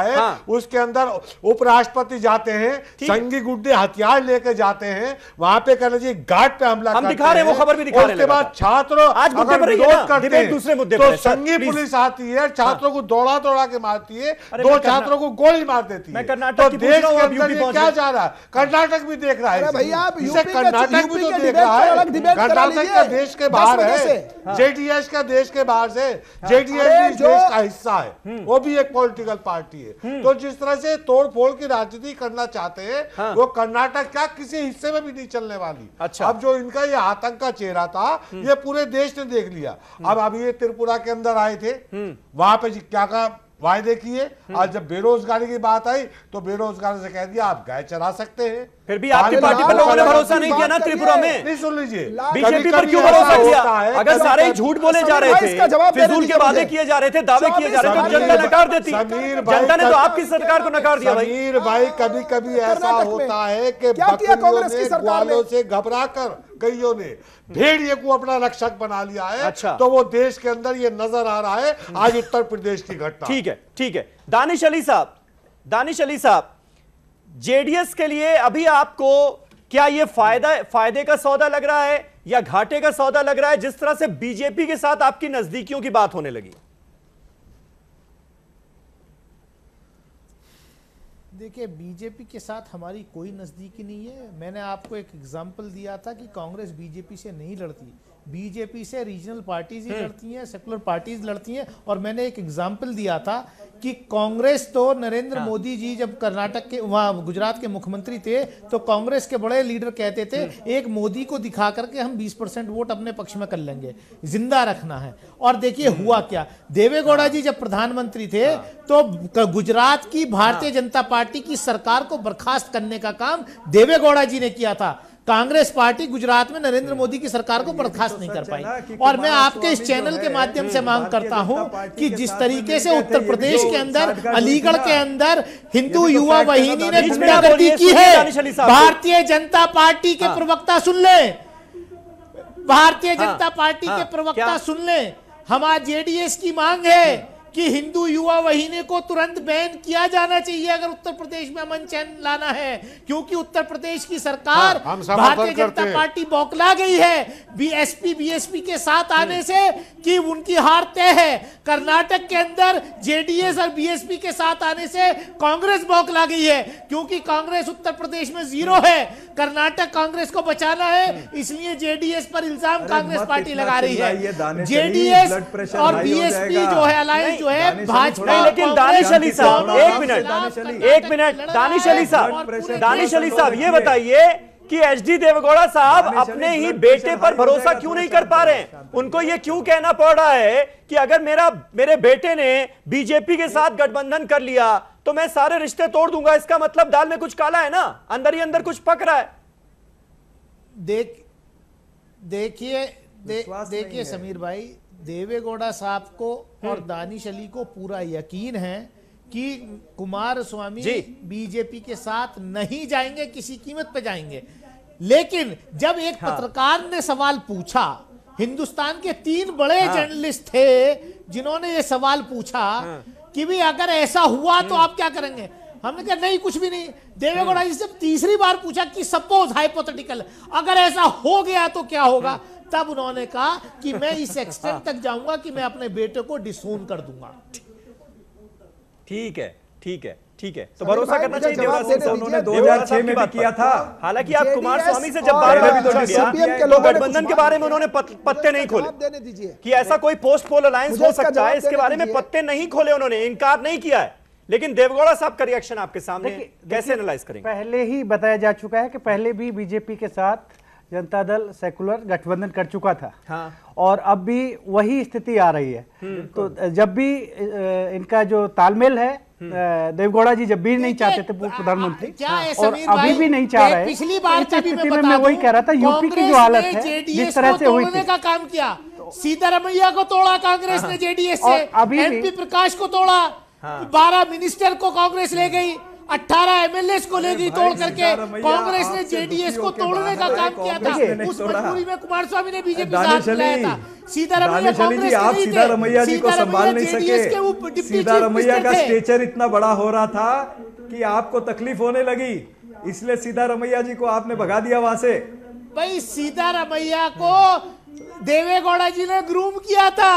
Speaker 10: उसके अंदर उपराष्ट्रपति जाते हैं, संघी गुंडे हथियार लेके जाते हैं, वहां पे कहना जी घाट पे हमला
Speaker 1: हम दिखा रहे हैं, वो खबर भी दिखा रहे हैं।
Speaker 10: उसके बाद छात्र
Speaker 1: आज मुद्दे पर
Speaker 10: विरोध करते हैं,
Speaker 1: दूसरे मुद्दे
Speaker 10: तो
Speaker 1: पर
Speaker 10: संघी पुलिस आती है, छात्रों को दौड़ा के मारती है, दो छात्रों को गोली मार देती है। तो देश के अंदर ये क्या जा रहा है, कर्नाटक भी देख रहा है, कर्नाटक भी तो देख रहा है, कर्नाटक का देश के बाहर है, जेडीएस का देश के बाहर से, जेडीएस देश का हिस्सा है, वो भी एक पॉलिटिकल पार्टी है। तो जिस तरह से तोड़ फोड़ की राजनीति करना चाहते हैं, वो कर्नाटक क्या किसी हिस्से में भी नहीं चलने वाली।
Speaker 1: अच्छा।
Speaker 10: अब जो इनका ये आतंक का चेहरा था, ये पूरे देश ने देख लिया। अब अभी ये त्रिपुरा के अंदर आए थे, वहां पे क्या कहा, वायदे किए। आज जब बेरोजगारी की बात आई तो बेरोजगार से कह दिया आप गाय चरा सकते हैं।
Speaker 1: फिर भी आपकी पार्टी पर लोगों ने भरोसा नहीं किया ना त्रिपुरा में।
Speaker 10: नहीं, सुन लीजिए,
Speaker 1: बीजेपी पर क्यों भरोसा किया? अगर सारे ही झूठ बोले जा रहे थे, फिजूल के वादे किए जा रहे थे, दावे किए जा रहे थे, तो जनता नकार देती। जनता ने तो आपकी सरकार को नकार दिया।
Speaker 10: समीर भाई, कभी कभी ऐसा होता है कि बकरियों से घबरा कर कईयों ने भेड़िए को अपना रक्षक बना लिया है।
Speaker 1: अच्छा।
Speaker 10: तो वो देश के अंदर ये नजर आ रहा है आज उत्तर प्रदेश की घटना।
Speaker 1: ठीक है। दानिश अली साहब, जेडीएस के लिए अभी आपको क्या ये फायदे का सौदा लग रहा है या घाटे का सौदा लग रहा है, जिस तरह से बीजेपी के साथ आपकी नजदीकियों की बात होने लगी?
Speaker 7: देखिए, बीजेपी के साथ हमारी कोई नज़दीकी नहीं है। मैंने आपको एक एग्जाम्पल दिया था कि कांग्रेस बीजेपी से नहीं लड़ती, बीजेपी से रीजनल पार्टीज ही लड़ती हैं, सेकुलर पार्टीज लड़ती हैं। और मैंने एक एग्जाम्पल दिया था कि कांग्रेस तो नरेंद्र मोदी जी जब कर्नाटक के वहाँ गुजरात के मुख्यमंत्री थे तो कांग्रेस के बड़े लीडर कहते थे एक मोदी को दिखा करके हम 20% वोट अपने पक्ष में कर लेंगे, जिंदा रखना है। और देखिए हुआ क्या, देवेगौड़ा जी जब प्रधानमंत्री थे तो गुजरात की भारतीय जनता पार्टी की सरकार को बर्खास्त करने का काम देवेगौड़ा जी ने किया था। कांग्रेस पार्टी गुजरात में नरेंद्र मोदी की सरकार को बर्खास्त नहीं कर पाई। और मैं आपके इस चैनल के माध्यम से मांग करता हूं कि जिस तरीके से उत्तर प्रदेश के अंदर अलीगढ़ के अंदर हिंदू युवा वाहिनी ने गुंडागर्दी की है, भारतीय जनता पार्टी के प्रवक्ता सुन ले, भारतीय जनता पार्टी के प्रवक्ता सुन ले, हमारा जेडीएस की मांग है कि हिंदू युवा वाहिनी को तुरंत बैन किया जाना चाहिए अगर उत्तर प्रदेश में अमन चैन लाना है, क्योंकि उत्तर प्रदेश की सरकार भारतीय जनता पार्टी बौखला गई है बीएसपी बीएसपी के साथ आने से कि उनकी हार तय है। कर्नाटक के अंदर जेडीएस और बीएसपी के साथ आने से कांग्रेस बौखला गई है, क्योंकि कांग्रेस उत्तर प्रदेश में 0 है। कर्नाटक कांग्रेस को बचाना है, इसलिए जेडीएस पर इल्जाम कांग्रेस पार्टी लगा रही है। जेडीएस और बीएसपी जो है अलायंस जो है भाजपा।
Speaker 1: लेकिन दानिश अली साहब, एक मिनट दानिश अली साहब, ये बताइए कि एचडी देवेगौड़ा साहब अपने ही बेटे पर भरोसा क्यों नहीं कर पा रहे हैं? उनको ये क्यों कहना पड़ रहा है कि अगर मेरे बेटे ने बीजेपी के साथ गठबंधन कर लिया तो मैं सारे रिश्ते तोड़ दूंगा, इसका मतलब दाल में कुछ काला है ना, अंदर ही अंदर कुछ पक रहा है।
Speaker 7: देखिए समीर भाई, देवेगौड़ा साहब को और दानिश अली को पूरा यकीन है कि कुमार स्वामी बीजेपी के साथ नहीं जाएंगे, किसी कीमत पे जाएंगे। लेकिन जब एक पत्रकार ने सवाल पूछा, हिंदुस्तान के 3 बड़े जर्नलिस्ट थे जिन्होंने ये सवाल पूछा कि भी अगर ऐसा हुआ तो आप क्या करेंगे, हमने कहा नहीं कुछ भी नहीं। देवेगौड़ा जी से तीसरी बार पूछा कि सपोज हाइपोथेटिकल अगर ऐसा हो गया तो क्या होगा, तब उन्होंने कहा कि मैं इस एक्सटेंट तक जाऊंगा कि मैं अपने बेटे को डिसोन कर दूंगा।
Speaker 1: ठीक है, ठीक है, ठीक है, तो भरोसा करना चाहिए देवराज सिंह साहब,
Speaker 6: उन्होंने 2006 में भी किया था।
Speaker 1: हालांकि आप कुमार स्वामी से जब बार-बार पूछा गया तो गठबंधन के बारे में उन्होंने पत्ते नहीं खोले कि ऐसा कोई पोस्ट पोल अलायंस हो सकता है, इसके बारे में पत्ते नहीं खोले, उन्होंने इनकार नहीं किया है। लेकिन देवेगौड़ा साहब का रिएक्शन आपके सामने कैसे एनालाइज करेंगे?
Speaker 8: पहले ही बताया जा चुका है कि पहले भी बीजेपी के साथ जनता दल सेकुलर गठबंधन कर चुका था। हाँ। और अब भी वही स्थिति आ रही है। तो जब भी इनका जो तालमेल है, देवेगौड़ा जी जब भी नहीं चाहते थे पूर्व प्रधानमंत्री और अभी भी नहीं चाह रहे,
Speaker 7: पिछली बार
Speaker 8: मैं वही कह रहा था, यूपी की जो हालत है जिस तरह से हुई थी,
Speaker 7: का काम किया, सीतारमैया को तोड़ा कांग्रेस ने जेडीएस से, एमपी प्रकाश को तोड़ा, 12 मिनिस्टर को कांग्रेस ले गई, 18 एमएलए को ले गई तोड़ करके, कांग्रेस ने जेडीएस को तोड़ने का काम किया था। उस मजबूरी में कुमार स्वामी ने बीजेपी साथ मिलाया था। सीतारमैया कांग्रेस
Speaker 6: आप सीतारमैया जी को संभाल नहीं सके। सीतारमैया का स्टेचर इतना बड़ा हो रहा था कि आपको तकलीफ होने लगी, इसलिए सीतारमैया जी को आपने भगा दिया वहां से।
Speaker 7: भाई सीतारमैया को देवेगौड़ा जी ने ग्रूम किया था।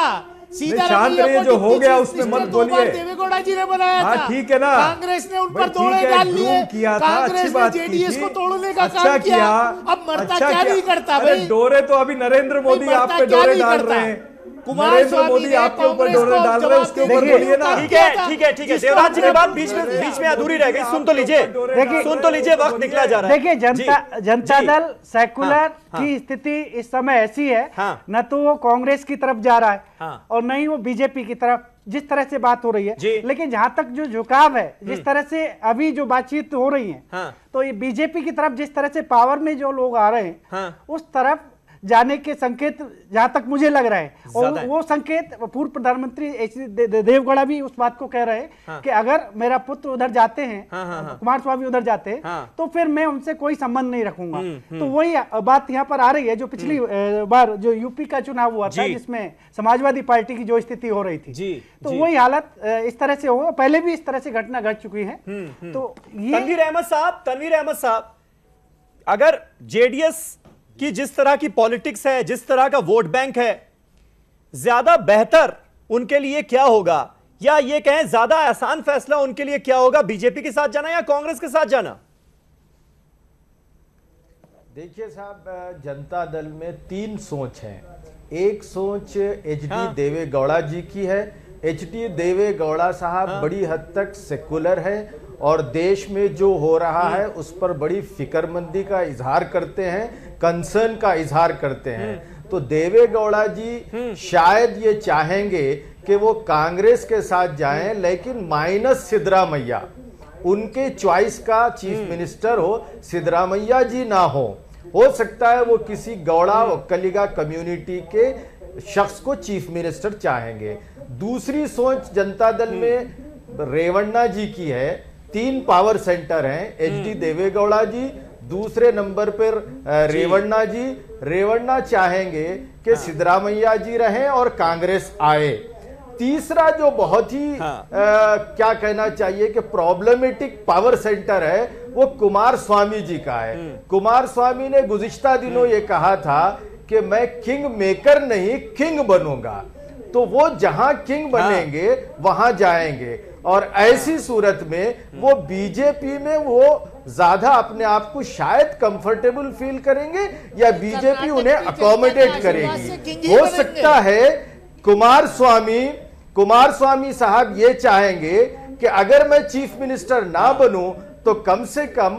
Speaker 6: सीतारमैया जो हो गया उसमें मत बोलिए,
Speaker 7: देवेगौड़ा जी ने बनाया था।
Speaker 6: ठीक है ना,
Speaker 7: कांग्रेस ने उन पर दौड़े डाल लिए, कांग्रेस ने जेडीएस को तोड़ने का काम किया। अब मरता क्या नहीं करता भाई,
Speaker 6: डोरे तो अभी नरेंद्र मोदी आप पे डोरे डाल रहे हैं,
Speaker 7: कुमार
Speaker 6: मोदी आपके ऊपर डोरे डाल रहे हैं, उसके ऊपर बोलिए ना।
Speaker 1: ठीक है, ठीक है, ठीक है, देवराज जी की बात बीच में अधूरी रह गई, सुन तो लीजिए, वक्त निकला जा रहा है।
Speaker 8: देखिए, जनता दल सेकुलर की स्थिति इस समय ऐसी है, न तो वो कांग्रेस की तरफ जा रहा है और न ही वो बीजेपी की तरफ, जिस तरह से बात हो रही है। लेकिन जहां तक जो झुकाव है, जिस तरह से अभी जो बातचीत हो रही है, तो ये बीजेपी की तरफ जिस तरह से पावर में जो लोग आ रहे हैं, उस तरफ जाने के संकेत जहां तक मुझे लग रहा है, और वो संकेत पूर्व प्रधानमंत्री देवेगौड़ा भी उस बात को कह रहे हैं कि अगर मेरा पुत्र उधर जाते हैं, कुमार स्वामी उधर जाते हैं, तो फिर मैं उनसे कोई संबंध नहीं रखूंगा। तो वही बात यहाँ पर आ रही है जो पिछली बार जो यूपी का चुनाव हुआ था, जिसमें समाजवादी पार्टी की जो स्थिति हो रही थी, तो वही हालत इस तरह से हो, पहले भी इस तरह से घटना घट चुकी है। तो ये
Speaker 1: तनवीर अहमद साहब, अगर जेडीएस कि जिस तरह की पॉलिटिक्स है, जिस तरह का वोट बैंक है, ज्यादा बेहतर उनके लिए क्या होगा, या ये कहें ज्यादा आसान फैसला उनके लिए क्या होगा, बीजेपी के साथ जाना या कांग्रेस के साथ जाना?
Speaker 9: देखिए साहब, जनता दल में 3 सोच हैं। एक सोच एचडी देवेगौड़ा जी की है। एचडी देवेगौड़ा साहब बड़ी हद तक सेकुलर है और देश में जो हो रहा है उस पर बड़ी फिक्रमंदी का इजहार करते हैं, कंसर्न का इजहार करते हैं। तो देवेगौड़ा जी शायद ये चाहेंगे कि वो कांग्रेस के साथ जाएं, लेकिन माइनस सिद्धरामैया, उनके चॉइस का चीफ मिनिस्टर हो, सिद्धरामैया जी ना हो सकता है वो किसी गौड़ा वक्कलिगा कम्युनिटी के शख्स को चीफ मिनिस्टर चाहेंगे। दूसरी सोच जनता दल में रेवन्ना जी की है। 3 पावर सेंटर हैं, एचडी देवेगौड़ा जी, दूसरे नंबर पर रेवन्ना जी। रेवन्ना चाहेंगे कि सिद्धरामैया जी रहें और कांग्रेस आए। तीसरा जो बहुत ही क्या कहना चाहिए कि प्रॉब्लमेटिक पावर सेंटर है, वो कुमार स्वामी जी का है। कुमार स्वामी ने गुज़िश्ता दिनों ये कहा था कि मैं किंग मेकर नहीं किंग बनूंगा, तो वो जहां किंग बनेंगे वहां जाएंगे। और ऐसी सूरत में वो बीजेपी में वो ज्यादा अपने आप को शायद कंफर्टेबल फील करेंगे या बीजेपी उन्हें अकोमोडेट करेगी। हो सकता है कुमार स्वामी साहब ये चाहेंगे कि अगर मैं चीफ मिनिस्टर ना बनूं तो कम से कम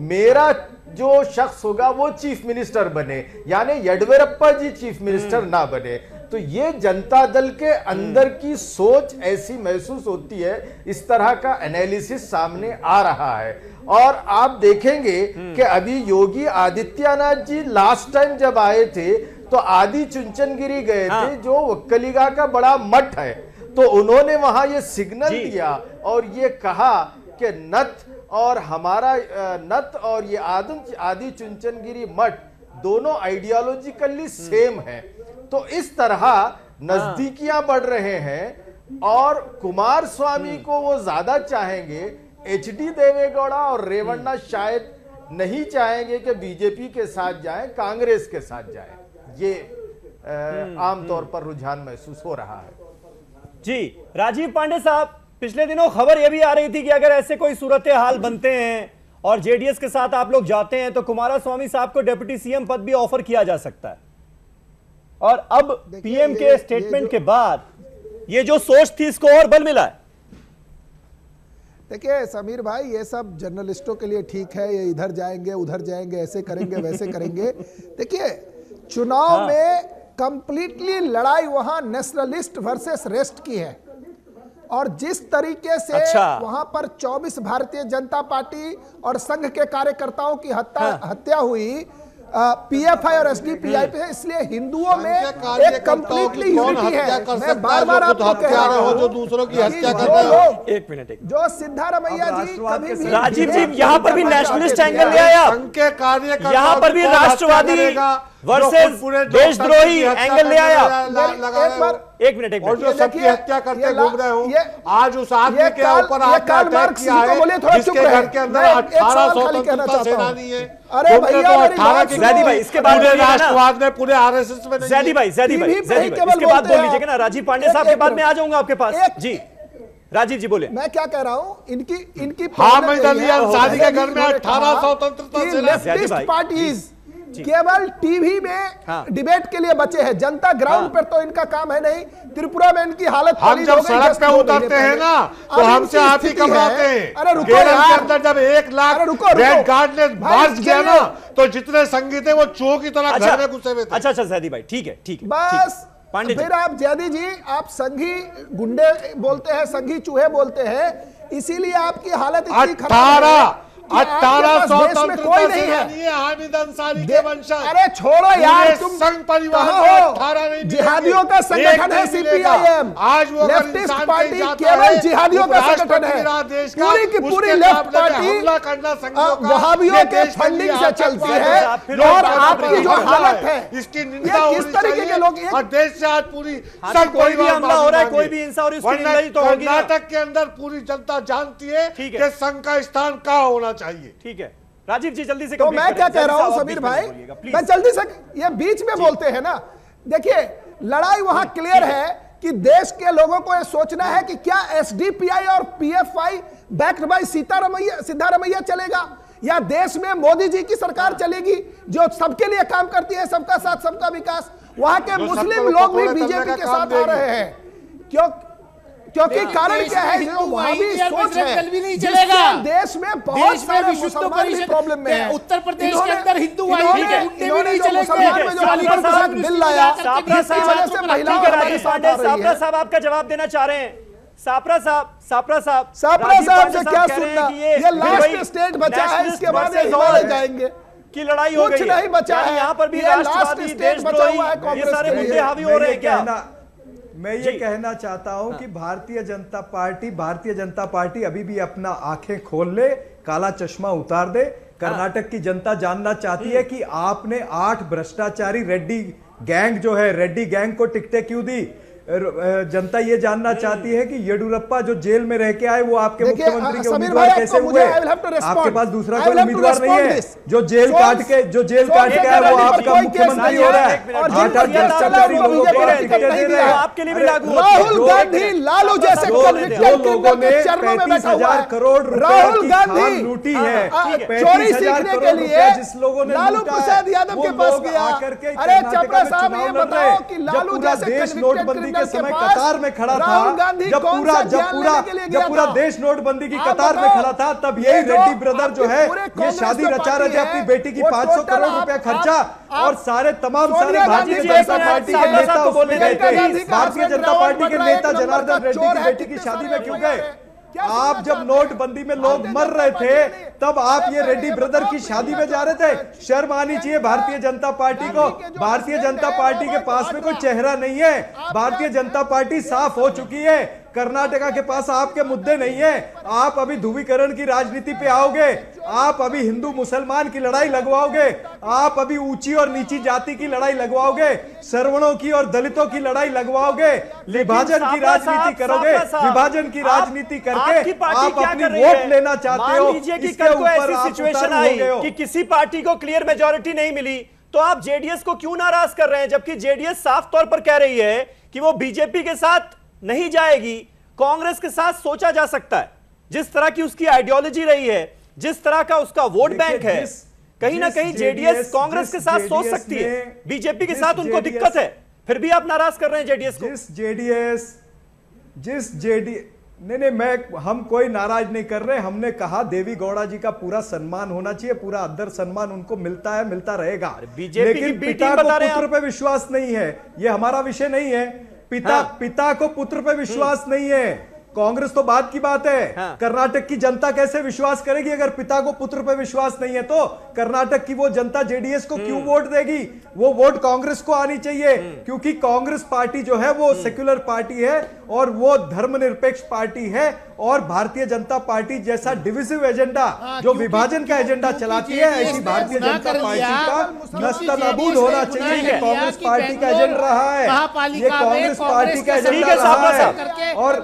Speaker 9: मेरा जो शख्स होगा वो चीफ मिनिस्टर बने, यानी येडियुरप्पा जी चीफ मिनिस्टर ना बने। तो ये जनता दल के अंदर की सोच ऐसी महसूस होती है, इस तरह का एनालिसिस सामने आ रहा है। और आप देखेंगे कि अभी योगी आदित्यनाथ जी लास्ट टाइम जब आए थे तो आदि चुनचनगिरी गए थे, जो वक्कलिगा का बड़ा मठ है, तो उन्होंने वहां ये सिग्नल दिया और ये कहा कि नथ और ये आदि चुनचनगिरी मठ दोनों आइडियोलॉजिकली सेम है। तो इस तरह नजदीकियां बढ़ रहे हैं और कुमार स्वामी को वो ज्यादा चाहेंगे। एचडी देवेगौड़ा और रेवन्ना शायद नहीं चाहेंगे कि बीजेपी के साथ जाएं, कांग्रेस के साथ जाएं। ये आमतौर पर रुझान महसूस हो रहा है।
Speaker 1: जी राजीव पांडे साहब, पिछले दिनों खबर यह भी आ रही थी कि अगर ऐसे कोई सूरत हाल बनते हैं और जेडीएस के साथ आप लोग जाते हैं तो कुमारस्वामी साहब को डिप्टी सीएम पद भी ऑफर किया जा सकता है। और अब पीएम के स्टेटमेंट के बाद ये जो सोच थी इसको और बल मिला है।
Speaker 5: देखिए समीर भाई, ये सब जर्नलिस्टों के लिए ठीक है, ये इधर जाएंगे उधर जाएंगे, ऐसे करेंगे वैसे करेंगे। देखिए चुनाव में कंप्लीटली लड़ाई वहां नेशनलिस्ट वर्सेस रेस्ट की है और जिस तरीके से वहां पर 24 भारतीय जनता पार्टी और संघ के कार्यकर्ताओं की हत्या हुई पीएफआई और एसडीपीआई पे, इसलिए हिंदुओं में एक कंप्लीटली यूनिटी है। मैं बार-बार आपको कह रहा हूं
Speaker 10: जो दूसरों की हत्या कर रहे हो।
Speaker 1: एक मिनट,
Speaker 5: जो सिद्धारमैया जी कभी भी
Speaker 1: राजीव जी यहाँ पर भी नेशनलिस्ट एंगल ले आया, यहाँ पर भी राष्ट्रवादी वर्सेस देशद्रोही एंगल ले आया। एक मिनट,
Speaker 10: और जो सबकी हत्या करते घूम रहे हो, आज उस आदमी के ऊपर आपने अटैक किया है जिसके घर के अंदर 18 स्वतंत्रता सेनानी है।
Speaker 5: अरे भैया
Speaker 1: 18 की जैदी भाई, इसके बाद
Speaker 10: राष्ट्रवाद में पूरे आरएसएस में
Speaker 1: जैदी भाई इसके बाद बोल लीजिएगा ना। राजीव पांडे साहब के बाद में आ जाऊंगा आपके पास। जी राजीव जी बोले।
Speaker 5: मैं क्या कह रहा हूं, इनकी
Speaker 10: हामिद अली अंसारी के घर में 18 स्वतंत्रता
Speaker 5: सेनानी पार्टीज केवल टीवी में डिबेट के लिए बचे हैं, जनता ग्राउंड पर तो इनका काम है नहीं। त्रिपुरा में इनकी हालत
Speaker 10: हम जब सड़क पे उतरते हैं ना तो हमसे आप ही घबराते हैं।
Speaker 5: अरे रुको
Speaker 10: केरल के अंदर जब 1 लाख रेड गार्ड ने मार्च किया ना तो जितने संगी थे वो चोर की तरह घर में घुसे हुए थे।
Speaker 1: अच्छा जैदी भाई ठीक है
Speaker 5: बस। फिर आप जैदी जी, आप संघी गुंडे बोलते हैं, संघी चूहे बोलते हैं, इसीलिए आपकी हालत इतनी खराब है।
Speaker 10: 18
Speaker 5: स्वतंत्रता कोई नहीं है।
Speaker 10: हामिद अंसारी के वंशज।
Speaker 5: अरे छोड़ो यार, तुम
Speaker 10: संघ परिवार
Speaker 5: हो। जिहादियों का संगठन है सीपीआईएम।
Speaker 10: आज वो
Speaker 5: लेफ्टिस्ट पार्टी केवल जिहादियों का संगठन है। पूरी की पूरी लेफ्ट पार्टी वहाबियों के फंडिंग से चलती है। और आपकी जो हालत है,
Speaker 10: इसकी निंदा
Speaker 5: किस तरीके के लोग,
Speaker 10: और देश से आज पूरी
Speaker 1: कोई भी हमला हो रहा है, कोई भी हिंसा हो रही है, उसकी निंदा ही तो होगी।
Speaker 10: कर्नाटक के अंदर पूरी जनता जानती है कि संघ का स्थान कहां होना चाहिए।
Speaker 1: ठीक है राजीव जी, जल्दी से।
Speaker 5: तो मैं क्या कह रहा हूं समीर भाई, मैं जल्दी से, ये बीच में बोलते हैं ना। देखिए लड़ाई वहां क्लियर है कि देश के लोगों को यह सोचना है कि क्या एसडीपीआई और पीएफआई बैक्ड बाय सिद्धारमैया चलेगा, या देश में मोदी जी की सरकार चलेगी जो सबके लिए काम करती है, सबका साथ सबका विकास। वहां के मुस्लिम लोग भी बीजेपी के साथ आ रहे हैं। क्योंकि कारण क्या है, जो वहां भी सोच है
Speaker 7: नहीं चलेगा।
Speaker 5: देश में बहुत सारे मुसलमान भी प्रॉब्लम में है।
Speaker 7: उत्तर प्रदेश के अंदर हिंदू बिल
Speaker 5: लाया,
Speaker 1: सापरा साहब आपका जवाब देना चाह रहे हैं। सापरा साहब
Speaker 5: से क्या सुनना, ये लास्ट स्टेज बचा है, इसके बाद हिमालय जाएंगे
Speaker 1: की लड़ाई हो गई,
Speaker 5: कुछ नहीं बचा है।
Speaker 1: यहाँ पर भी राष्ट्रवादी देशद्रोही ये सारे मुद्दे हावी हो रहे हैं क्या?
Speaker 6: मैं ये कहना चाहता हूं कि भारतीय जनता पार्टी अभी भी अपना आंखें खोल ले, काला चश्मा उतार दे। कर्नाटक की जनता जानना चाहती है कि आपने 8 भ्रष्टाचारी रेड्डी गैंग को टिकटें क्यों दी। जनता ये जानना चाहती है कि येडियुरप्पा जो जेल में रह के आए वो आपके मुख्यमंत्री के उम्मीदवार कैसे हुए। आपके पास दूसरा कोई उम्मीदवार नहीं है जो जेल काट के आए वो आपका मुख्यमंत्री हो रहा है। भ्रष्टाचारी लोगों को टिकटें दे रहे हैं।
Speaker 1: आपके लिए भी लागू
Speaker 5: राहुल गांधी लालू जैसे
Speaker 6: लोगों ने 35,000 करोड़ रुपए की लूटी है,
Speaker 5: चोरी सीखने के लिए
Speaker 6: जिस लोगों ने
Speaker 5: लालू प्रसाद यादव के पास गया। अरे चपड़ा साहब ये बताओ कि लालू जैसे
Speaker 6: देश नोटबंदी के के समय कतार में खड़ा था, जब पूरा देश नोटबंदी की कतार में खड़ा था, तब यही रेड्डी ब्रदर जो है ये शादी रचा रहे थे अपनी बेटी की 500 करोड़ रुपया खर्चा, और सारे तमाम सारे भारतीय जनता पार्टी के नेता उसमें गए थे। भारतीय जनता पार्टी के नेता जनार्दन रेड्डी की बेटी की शादी में क्यों गए? आप जब नोटबंदी में लोग मर रहे थे तब आप ये रेड्डी ब्रदर की शादी में जा रहे थे। शर्म आनी चाहिए भारतीय जनता पार्टी को। भारतीय जनता पार्टी के पास में कोई चेहरा नहीं है। भारतीय जनता पार्टी साफ हो चुकी है। कर्नाटका के पास आपके मुद्दे नहीं है। आप अभी ध्रुवीकरण की राजनीति पे आओगे, आप अभी हिंदू मुसलमान की लड़ाई लगवाओगे, आप अभी ऊंची और नीची जाति की लड़ाई लगवाओगे, सवर्णों की और दलितों की लड़ाई लगवाओगे, विभाजन की राजनीति करोगे। विभाजन की राजनीति करके आप अपनी वोट लेना चाहते हो।
Speaker 1: इसके ऊपर ऐसी सिचुएशन आई कि किसी पार्टी को क्लियर मेजॉरिटी नहीं मिली, तो आप जेडीएस को क्यों नाराज कर रहे हैं? जबकि जेडीएस साफ तौर पर कह रही है कि वो बीजेपी के साथ नहीं जाएगी, कांग्रेस के साथ सोचा जा सकता है। जिस तरह की उसकी आइडियोलॉजी रही है, जिस तरह का उसका वोट बैंक है, कहीं ना कहीं जेडीएस कांग्रेस के साथ सोच सकती है। बीजेपी के साथ उनको दिक्कत है, फिर भी आप नाराज कर रहे हैं जेडीएस को।
Speaker 6: हम कोई नाराज नहीं कर रहे। हमने कहा देवी गौड़ा जी का पूरा सम्मान होना चाहिए, पूरा अदर सम्मान उनको मिलता है, मिलता रहेगा। लेकिन पिता को पुत्र पे विश्वास नहीं है, ये हमारा विषय नहीं है। पिता को पुत्र पे विश्वास नहीं है। कांग्रेस तो बात की बात है, कर्नाटक की जनता कैसे विश्वास करेगी अगर पिता को पुत्र पे विश्वास नहीं है? तो कर्नाटक की वो जनता जेडीएस को क्यों वोट देगी? वो वोट कांग्रेस को आनी चाहिए, क्योंकि कांग्रेस पार्टी जो है वो सेक्युलर पार्टी है और वो धर्मनिरपेक्ष पार्टी है। और भारतीय जनता पार्टी जैसा डिविजिव एजेंडा, जो विभाजन का एजेंडा चलाती है, ऐसी भारतीय जनता पार्टी का नस्तनाबूद होना चाहिए। ये कांग्रेस पार्टी का एजेंडा रहा है, ये कांग्रेस पार्टी का एजेंडा रहा है। और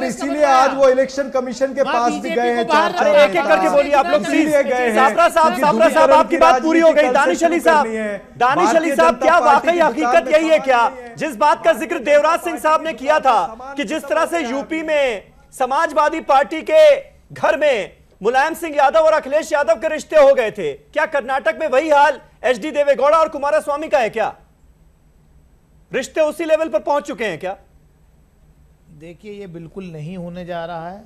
Speaker 6: इसीलिए आज वो इलेक्शन कमीशन के पास भी गए हैं।
Speaker 1: एक एक करके बोलिए आप लोग, इसीलिए गए हैं। साफरा साहब आपकी बात पूरी हो गई। दानिश अली साहब, क्या वाकई हकीकत यही है क्या, जिस बात का जिक्र देवराज सिंह साहब ने किया था कि जिस तरह से यूपी में समाजवादी पार्टी के घर में मुलायम सिंह यादव और अखिलेश यादव के रिश्ते हो गए थे, क्या कर्नाटक में वही हाल एचडी देवेगौड़ा और कुमारस्वामी का है? क्या रिश्ते उसी लेवल पर पहुंच चुके हैं क्या?
Speaker 7: देखिए, ये बिल्कुल नहीं होने जा रहा है,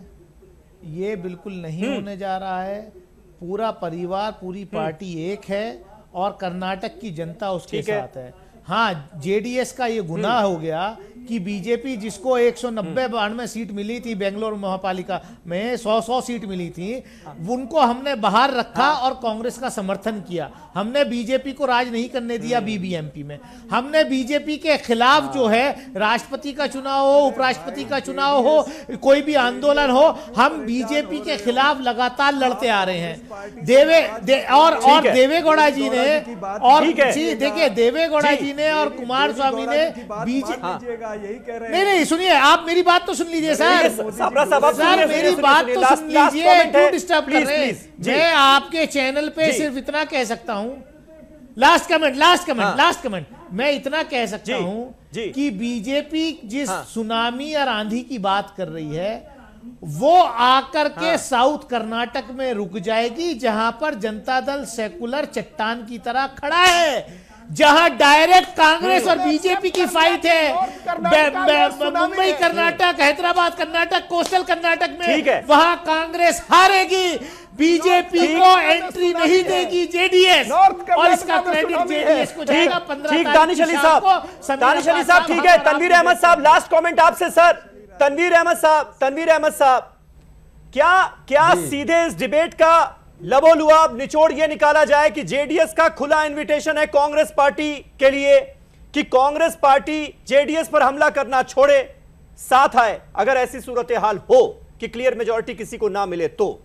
Speaker 7: ये बिल्कुल नहीं होने जा रहा है। पूरा परिवार, पूरी पार्टी एक है और कर्नाटक की जनता उसके साथ है। हाँ, जेडीएस का ये गुनाह हो गया कि बीजेपी जिसको 190-92 सीट मिली थी बेंगलोर महापालिका में, 100 सीट मिली थी, उनको हमने बाहर रखा और कांग्रेस का समर्थन किया। हमने बीजेपी को राज नहीं करने दिया बीबीएमपी में। हमने बीजेपी के खिलाफ जो है, राष्ट्रपति का चुनाव हो, उपराष्ट्रपति का चुनाव हो, कोई भी आंदोलन हो, हम बीजेपी के खिलाफ लगातार लड़ते आ रहे हैं। और देवेगौड़ा जी ने, और देखिए देवेगौड़ा जी ने और कुमारस्वामी ने
Speaker 6: यही कह रहे हैं।
Speaker 7: नहीं, सुनिए, आप मेरी बात तो सुन लीजिए सर। सर, मेरी बात तो सुन लीजिए, क्यों डिस्टर्ब कर रहे हैं? मैं आपके चैनल पे सिर्फ इतना कह सकता हूं, लास्ट कमेंट, मैं इतना कह सकता हूं कि बीजेपी जिस सुनामी और आंधी की बात कर रही है, वो आकर के साउथ कर्नाटक में रुक जाएगी, जहां पर जनता दल सेकुलर चट्टान की तरह खड़ा है, जहां डायरेक्ट कांग्रेस और बीजेपी की फाइट है। मुंबई कर्नाटक, हैदराबाद कर्नाटक, कोस्टल कर्नाटक में वहां कांग्रेस हारेगी, बीजेपी को एंट्री नहीं देगी जेडीएस, और इसका क्रेडिट जेडीएस को जाएगा। 15
Speaker 1: दानिश अली साहब, ठीक है। तनवीर अहमद साहब, लास्ट कमेंट आपसे सर। तनवीर अहमद साहब, क्या सीधे इस डिबेट का लबोलुआब निचोड़ यह निकाला जाए कि जेडीएस का खुला इनविटेशन है कांग्रेस पार्टी के लिए कि कांग्रेस पार्टी जेडीएस पर हमला करना छोड़े, साथ आए अगर ऐसी सूरत हाल हो कि क्लियर मेजॉरिटी किसी को ना मिले तो?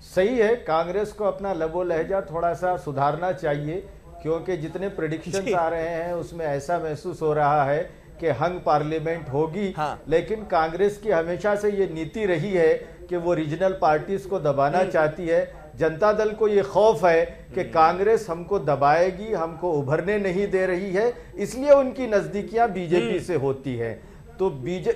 Speaker 9: सही है, कांग्रेस को अपना लबो लहजा थोड़ा सा सुधारना चाहिए, क्योंकि जितने प्रेडिक्शंस आ रहे हैं उसमें ऐसा महसूस हो रहा है कि हंग पार्लियामेंट होगी। लेकिन कांग्रेस की हमेशा से ये नीति रही है कि वो रीजनल पार्टीज को दबाना चाहती है। जनता दल को ये खौफ है कि कांग्रेस हमको दबाएगी, हमको उभरने नहीं दे रही है, इसलिए उनकी नजदीकियां बीजेपी से होती हैं। तो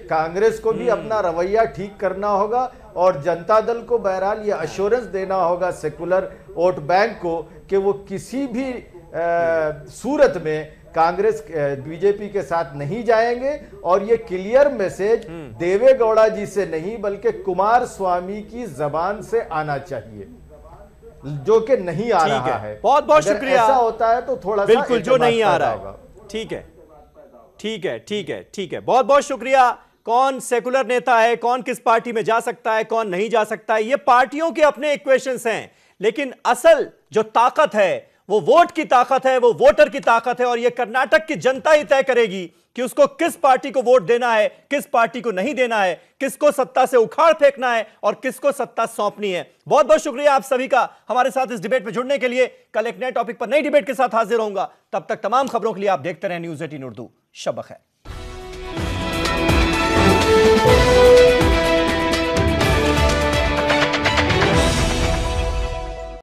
Speaker 9: कांग्रेस को भी अपना रवैया ठीक करना होगा और जनता दल को बहरहाल ये अश्योरेंस देना होगा सेकुलर वोट बैंक को कि वो किसी भी सूरत में कांग्रेस बीजेपी के साथ नहीं जाएंगे। और ये क्लियर मैसेज देवेगौड़ा जी से नहीं बल्कि कुमार स्वामी की जबान से आना चाहिए, जो कि नहीं आ रहा है।
Speaker 1: बहुत बहुत शुक्रिया।
Speaker 9: ऐसा होता है तो थोड़ा सा
Speaker 1: बिल्कुल जो नहीं आ रहा है। ठीक है, ठीक है, ठीक है, ठीक है, बहुत बहुत शुक्रिया। कौन सेकुलर नेता है, कौन किस पार्टी में जा सकता है, कौन नहीं जा सकता है, ये पार्टियों के अपने इक्वेशंस हैं, लेकिन असल जो ताकत है वो वोट की ताकत है, वो वोटर की ताकत है। और ये कर्नाटक की जनता ही तय करेगी कि उसको किस पार्टी को वोट देना है, किस पार्टी को नहीं देना है, किसको सत्ता से उखाड़ फेंकना है और किसको सत्ता सौंपनी है। बहुत बहुत शुक्रिया आप सभी का हमारे साथ इस डिबेट में जुड़ने के लिए। कल एक नए टॉपिक पर नई डिबेट के साथ हाजिर होऊंगा। तब तक तमाम खबरों के लिए आप देखते रहें न्यूज़ 18 उर्दू। शब बखैर।